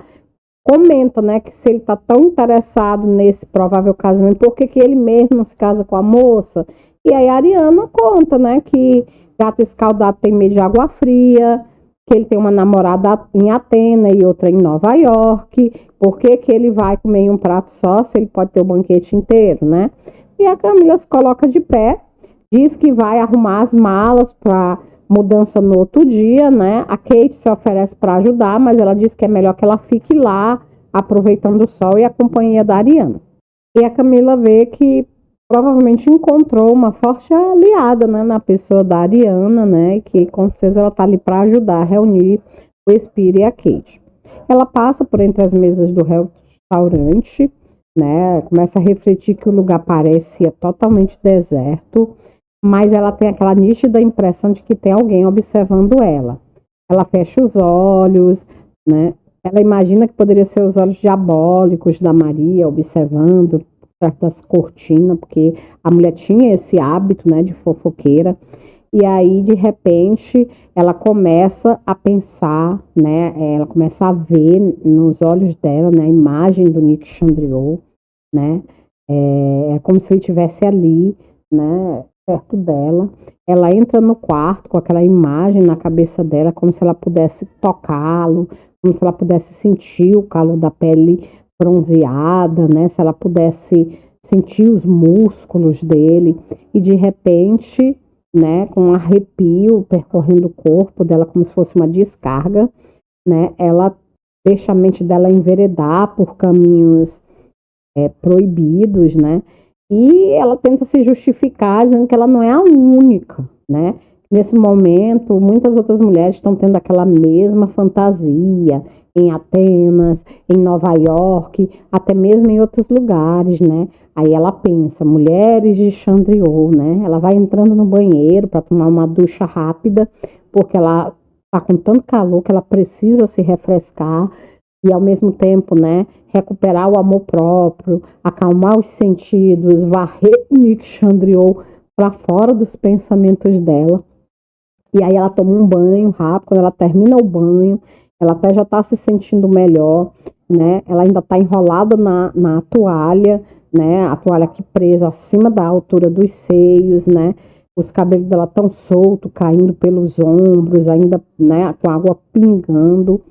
comenta, né, que se ele tá tão interessado nesse provável casamento, por que ele mesmo não se casa com a moça? E aí a Ariana conta, né, que gato escaldado tem medo de água fria, que ele tem uma namorada em Atena e outra em Nova York, por que ele vai comer em um prato só se ele pode ter o banquete inteiro, né? E a Camila se coloca de pé, diz que vai arrumar as malas para mudança no outro dia, né? A Kate se oferece para ajudar, mas ela diz que é melhor que ela fique lá, aproveitando o sol e a companhia da Ariana. E a Camila vê que provavelmente encontrou uma forte aliada, né, na pessoa da Ariana, né, e que com certeza ela tá ali para ajudar a reunir o Spiro e a Kate. Ela passa por entre as mesas do restaurante, né, começa a refletir que o lugar parecia totalmente deserto, mas ela tem aquela nítida impressão de que tem alguém observando ela. Ela fecha os olhos, né, ela imagina que poderia ser os olhos diabólicos da Maria observando das cortinas, porque a mulher tinha esse hábito, né, de fofoqueira. E aí, de repente, ela começa a pensar, né, ela começa a ver nos olhos dela, né, a imagem do Nick Chandriot, né, é como se ele estivesse ali, né, perto dela. Ela entra no quarto com aquela imagem na cabeça dela, como se ela pudesse tocá-lo, como se ela pudesse sentir o calor da pele bronzeada, né? Se ela pudesse sentir os músculos dele e de repente, né, com um arrepio percorrendo o corpo dela como se fosse uma descarga, né? Ela deixa a mente dela enveredar por caminhos proibidos, né? E ela tenta se justificar dizendo que ela não é a única, né? Nesse momento, muitas outras mulheres estão tendo aquela mesma fantasia em Atenas, em Nova York, até mesmo em outros lugares, né? Aí ela pensa, mulheres de Chandriot, né? Ela vai entrando no banheiro para tomar uma ducha rápida, porque ela tá com tanto calor que ela precisa se refrescar e ao mesmo tempo, né, recuperar o amor próprio, acalmar os sentidos, varrer o Nick Chandriot para fora dos pensamentos dela. E aí ela toma um banho rápido, quando ela termina o banho, ela até já está se sentindo melhor, né? Ela ainda está enrolada na toalha, né? A toalha aqui presa acima da altura dos seios, né? Os cabelos dela estão soltos, caindo pelos ombros, ainda, né, com a água pingando.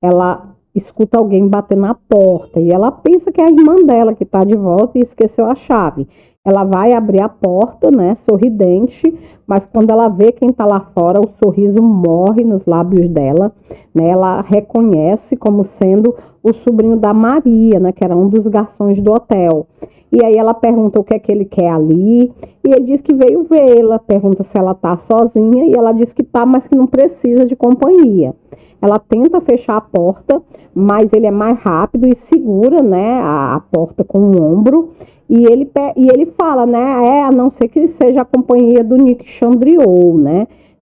Ela escuta alguém bater na porta e ela pensa que é a irmã dela que está de volta e esqueceu a chave. Ela vai abrir a porta, né, sorridente, mas quando ela vê quem está lá fora, o sorriso morre nos lábios dela, né, ela reconhece como sendo o sobrinho da Maria, né, que era um dos garçons do hotel. E aí ela pergunta o que é que ele quer ali, e ele diz que veio vê-la, pergunta se ela está sozinha, e ela diz que está, mas que não precisa de companhia. Ela tenta fechar a porta, mas ele é mais rápido e segura, né, a porta com o ombro. E ele fala, né, a não ser que seja a companhia do Nick Chandriot, né.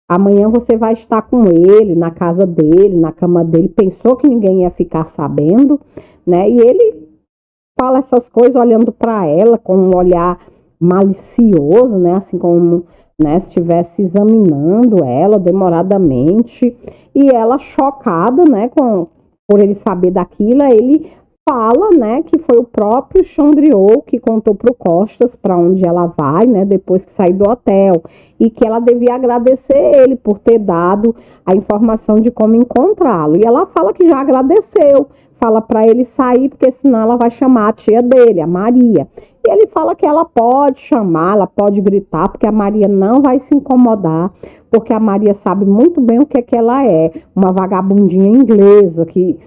Amanhã você vai estar com ele, na casa dele, na cama dele. Pensou que ninguém ia ficar sabendo, né. E ele fala essas coisas olhando para ela com um olhar malicioso, né? Assim como, né, se estivesse examinando ela demoradamente. E ela, chocada, né, por ele saber daquilo, ele fala, né, que foi o próprio Chandriot que contou para o Costas para onde ela vai, né, depois que sair do hotel, e que ela devia agradecer ele por ter dado a informação de como encontrá-lo. E ela fala que já agradeceu, fala para ele sair, porque senão ela vai chamar a tia dele, a Maria. E ele fala que ela pode chamar, ela pode gritar, porque a Maria não vai se incomodar, porque a Maria sabe muito bem o que ela é, uma vagabundinha inglesa que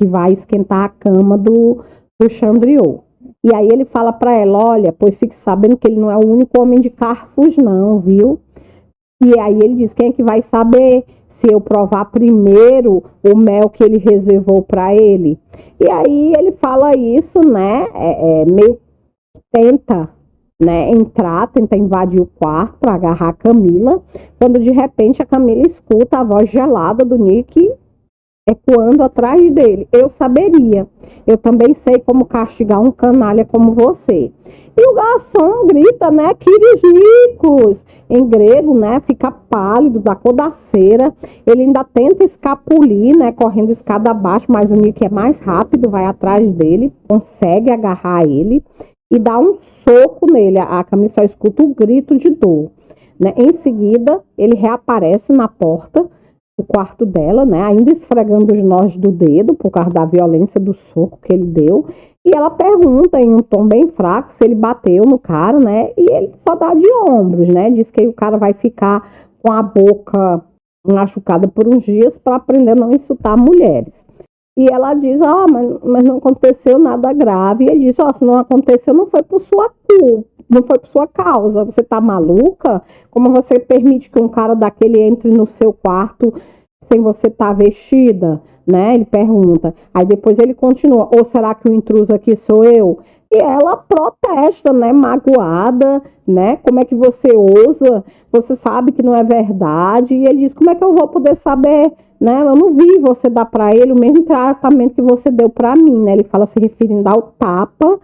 vai esquentar a cama do Chandriot. E aí ele fala para ela, olha, pois fique sabendo que ele não é o único homem de Carfus não, viu? E aí ele diz, quem é que vai saber se eu provar primeiro o mel que ele reservou para ele? E aí ele fala isso, né, meio tenta, né, tenta invadir o quarto para agarrar a Camila, quando de repente a Camila escuta a voz gelada do Nick ecoando atrás dele. Eu saberia, eu também sei como castigar um canalha como você. E o garçom grita, né, Kyrios Nikos, em grego, né, fica pálido, da cor da cera. Ele ainda tenta escapulir, né, correndo escada abaixo, mas o Nick é mais rápido, vai atrás dele, consegue agarrar ele e dá um soco nele. A Camila só escuta o grito de dor, né? Em seguida, ele reaparece na porta do quarto dela, né? Ainda esfregando os nós do dedo por causa da violência do soco que ele deu. E ela pergunta em um tom bem fraco se ele bateu no cara, né? E ele só dá de ombros, né? Diz que o cara vai ficar com a boca machucada por uns dias para aprender a não insultar mulheres. E ela diz, mas não aconteceu nada grave. E ele diz, se não aconteceu, não foi por sua culpa, não foi por sua causa. Você tá maluca? Como você permite que um cara daquele entre no seu quarto sem você estar vestida? Né? Ele pergunta. Aí depois ele continua, ou será que o intruso aqui sou eu? E ela protesta, né, magoada, né? Como é que você ousa? Você sabe que não é verdade. E ele diz, como é que eu vou poder saber? Né? Eu não vi você dar para ele o mesmo tratamento que você deu para mim, né? Ele fala se referindo ao tapa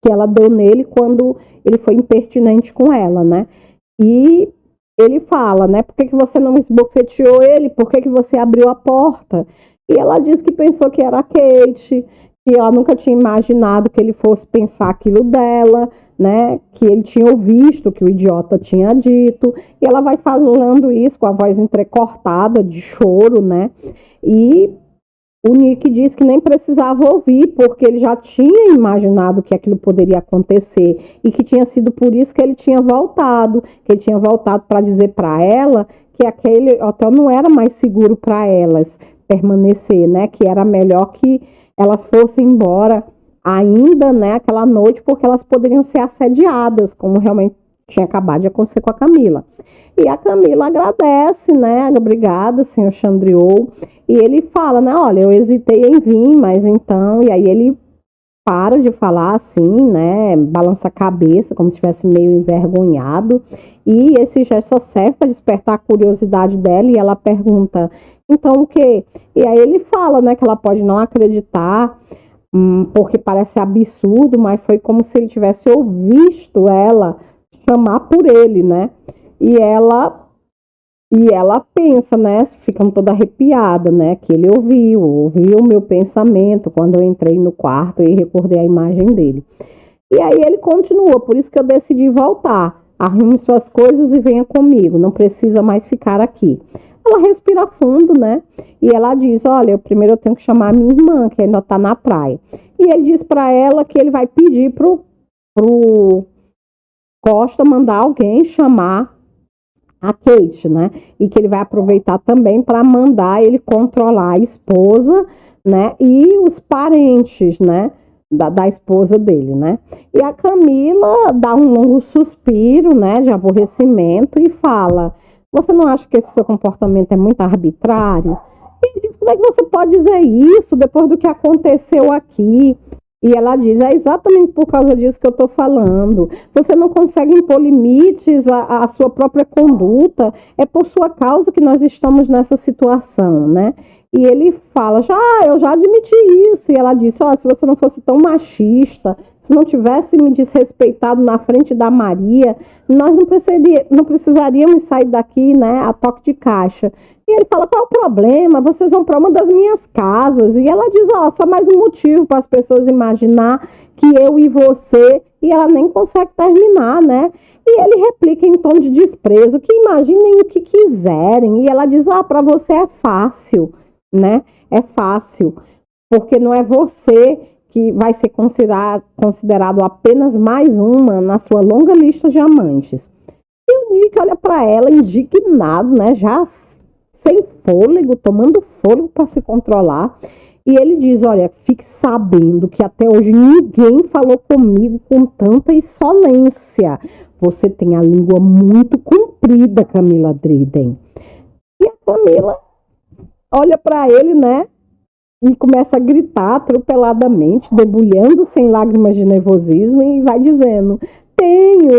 que ela deu nele quando ele foi impertinente com ela, né? E ele fala, né? Por que você não esbofeteou ele? Por que você abriu a porta? E ela diz que pensou que era a Kate, que ela nunca tinha imaginado que ele fosse pensar aquilo dela, né? Que ele tinha visto que o idiota tinha dito. E ela vai falando isso com a voz entrecortada de choro, né? E o Nick diz que nem precisava ouvir, porque ele já tinha imaginado que aquilo poderia acontecer e que tinha sido por isso que ele tinha voltado, para dizer para ela que aquele hotel não era mais seguro para elas permanecer, né? Que era melhor que elas fossem embora ainda, né, aquela noite, porque elas poderiam ser assediadas, como realmente tinha acabado de acontecer com a Camila. E a Camila agradece, né, obrigada, senhor Chandriot, e ele fala, né, olha, eu hesitei em vir, mas então, e aí ele para de falar assim, né, balança a cabeça, como se estivesse meio envergonhado, e esse gesto só serve para despertar a curiosidade dela, e ela pergunta, então o quê? E aí ele fala, né, que ela pode não acreditar, porque parece absurdo, mas foi como se ele tivesse ouvido ela chamar por ele, né? E ela pensa, né? Ficando toda arrepiada, né? Que ele ouviu o meu pensamento quando eu entrei no quarto e recordei a imagem dele. E aí ele continua, por isso que eu decidi voltar. Arrume suas coisas e venha comigo, não precisa mais ficar aqui. Ela respira fundo, né? E ela diz, olha, primeiro eu tenho que chamar a minha irmã, que ainda tá na praia. E ele diz para ela que ele vai pedir pro Costa mandar alguém chamar a Kate, né? E que ele vai aproveitar também para mandar ele controlar a esposa, né? E os parentes, né? Da esposa dele, né? E a Camila dá um longo suspiro, né? De aborrecimento e fala, você não acha que esse seu comportamento é muito arbitrário? E ele diz, como é que você pode dizer isso depois do que aconteceu aqui? E ela diz, é exatamente por causa disso que eu estou falando. Você não consegue impor limites à sua própria conduta. É por sua causa que nós estamos nessa situação, né? E ele fala, eu já admiti isso. E ela disse, se você não fosse tão machista, se Se não tivesse me desrespeitado na frente da Maria, nós não precisaríamos sair daqui, né, a toque de caixa. E ele fala, qual é o problema? Vocês vão para uma das minhas casas. E ela diz, ó, só mais um motivo para as pessoas imaginar que eu e você... E ela nem consegue terminar, né? E ele replica em tom de desprezo, que imaginem o que quiserem. E ela diz, para você é fácil, né? É fácil, porque não é você que vai ser considerado apenas mais uma na sua longa lista de amantes. E o Nick olha para ela indignado, né? Já sem fôlego, tomando fôlego para se controlar. E ele diz, olha, fique sabendo que até hoje ninguém falou comigo com tanta insolência. Você tem a língua muito comprida, Camila Driden. E a Camila olha para ele, né? E começa a gritar atropeladamente, debulhando sem lágrimas de nervosismo e vai dizendo,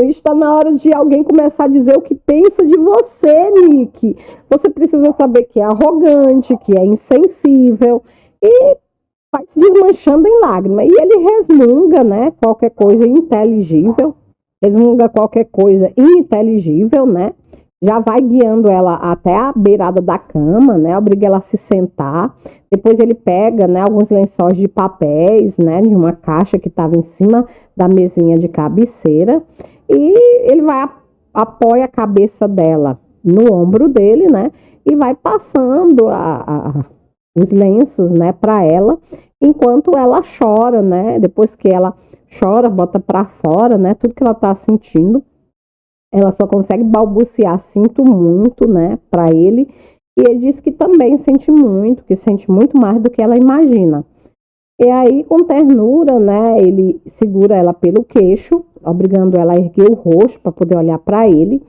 está na hora de alguém começar a dizer o que pensa de você, Nick. Você precisa saber que é arrogante, que é insensível e vai se desmanchando em lágrimas. E ele resmunga, né, qualquer coisa ininteligível, né? Já vai guiando ela até a beirada da cama, né? Obriga ela a se sentar. Depois ele pega, né, alguns lençóis de papéis, né, de uma caixa que estava em cima da mesinha de cabeceira. E ele apoia a cabeça dela no ombro dele, né? E vai passando os lenços, né, para ela, enquanto ela chora, né? Depois que ela chora, bota para fora, né, tudo que ela tá sentindo. Ela só consegue balbuciar, sinto muito, né, para ele. E ele diz que também sente muito, que sente muito mais do que ela imagina. E aí, com ternura, né, ele segura ela pelo queixo, obrigando ela a erguer o rosto para poder olhar para ele.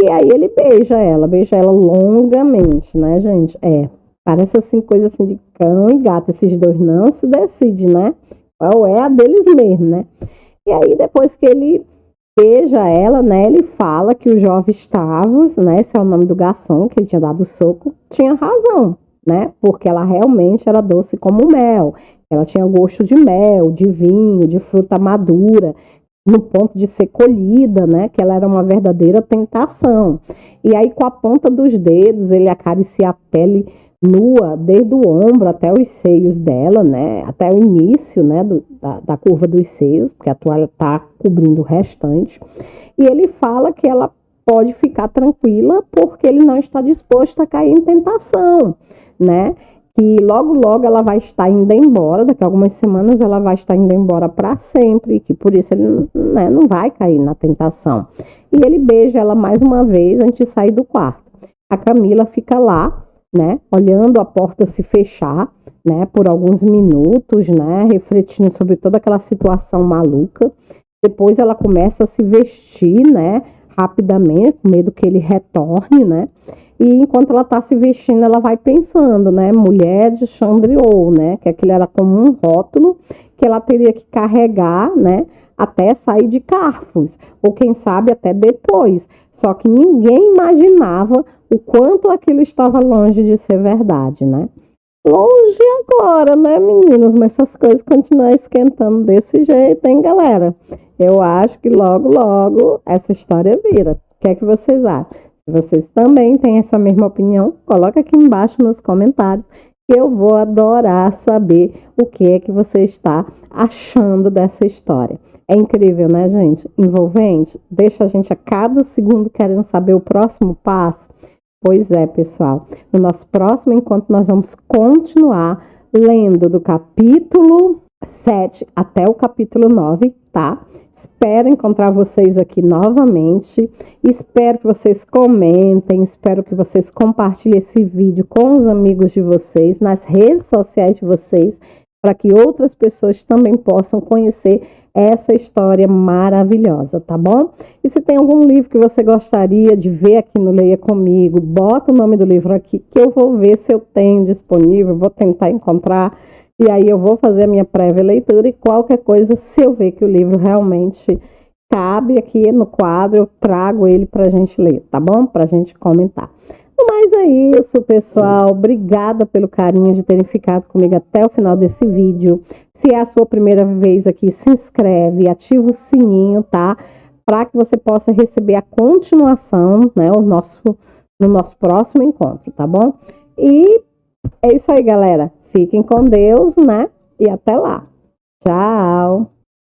E aí ele beija ela longamente, né, gente? Parece assim, coisa assim de cão e gato. Esses dois não se decidem, né? Qual é a deles mesmo, né? E aí, depois que ele beija ela, né, ele fala que o jovem Stavros, né, esse é o nome do garçom que ele tinha dado o soco, tinha razão, né, porque ela realmente era doce como mel, ela tinha gosto de mel, de vinho, de fruta madura, no ponto de ser colhida, né, que ela era uma verdadeira tentação. E aí, com a ponta dos dedos, ele acaricia a pele nua, desde o ombro até os seios dela, né, até o início, né, da curva dos seios, porque a toalha está cobrindo o restante, e ele fala que ela pode ficar tranquila, porque ele não está disposto a cair em tentação, né, que logo, logo ela vai estar indo embora, daqui a algumas semanas ela vai estar indo embora para sempre, que por isso ele, né, não vai cair na tentação. E ele beija ela mais uma vez antes de sair do quarto. A Camila fica lá, né, olhando a porta se fechar, né, por alguns minutos, né, refletindo sobre toda aquela situação maluca. Depois ela começa a se vestir, né, rapidamente, com medo que ele retorne, né, e enquanto ela está se vestindo, ela vai pensando, né, mulher de Chandriot, né, que aquilo era como um rótulo que ela teria que carregar, né, até sair de Carfos, ou quem sabe até depois. Só que ninguém imaginava o quanto aquilo estava longe de ser verdade, né? Longe agora, né, meninas? Mas essas coisas continuam esquentando desse jeito, hein, galera? Eu acho que logo, logo essa história vira. O que é que vocês acham? Se vocês também têm essa mesma opinião, coloca aqui embaixo nos comentários. Eu vou adorar saber o que é que você está achando dessa história. É incrível, né, gente? Envolvente. Deixa a gente a cada segundo querendo saber o próximo passo. Pois é, pessoal. No nosso próximo encontro, nós vamos continuar lendo do capítulo 7 até o capítulo 9, tá? Espero encontrar vocês aqui novamente. Espero que vocês comentem. Espero que vocês compartilhem esse vídeo com os amigos de vocês, nas redes sociais de vocês, para que outras pessoas também possam conhecer essa história maravilhosa, tá bom? E se tem algum livro que você gostaria de ver aqui no Leia Comigo, bota o nome do livro aqui, que eu vou ver se eu tenho disponível, vou tentar encontrar, e aí eu vou fazer a minha prévia leitura, e qualquer coisa, se eu ver que o livro realmente cabe aqui no quadro, eu trago ele pra gente ler, tá bom? Pra gente comentar. Mas é isso, pessoal. Obrigada pelo carinho de terem ficado comigo até o final desse vídeo. Se é a sua primeira vez aqui, se inscreve, ativa o sininho, tá? Para que você possa receber a continuação, né? No nosso próximo encontro, tá bom? E é isso aí, galera. Fiquem com Deus, né? E até lá. Tchau!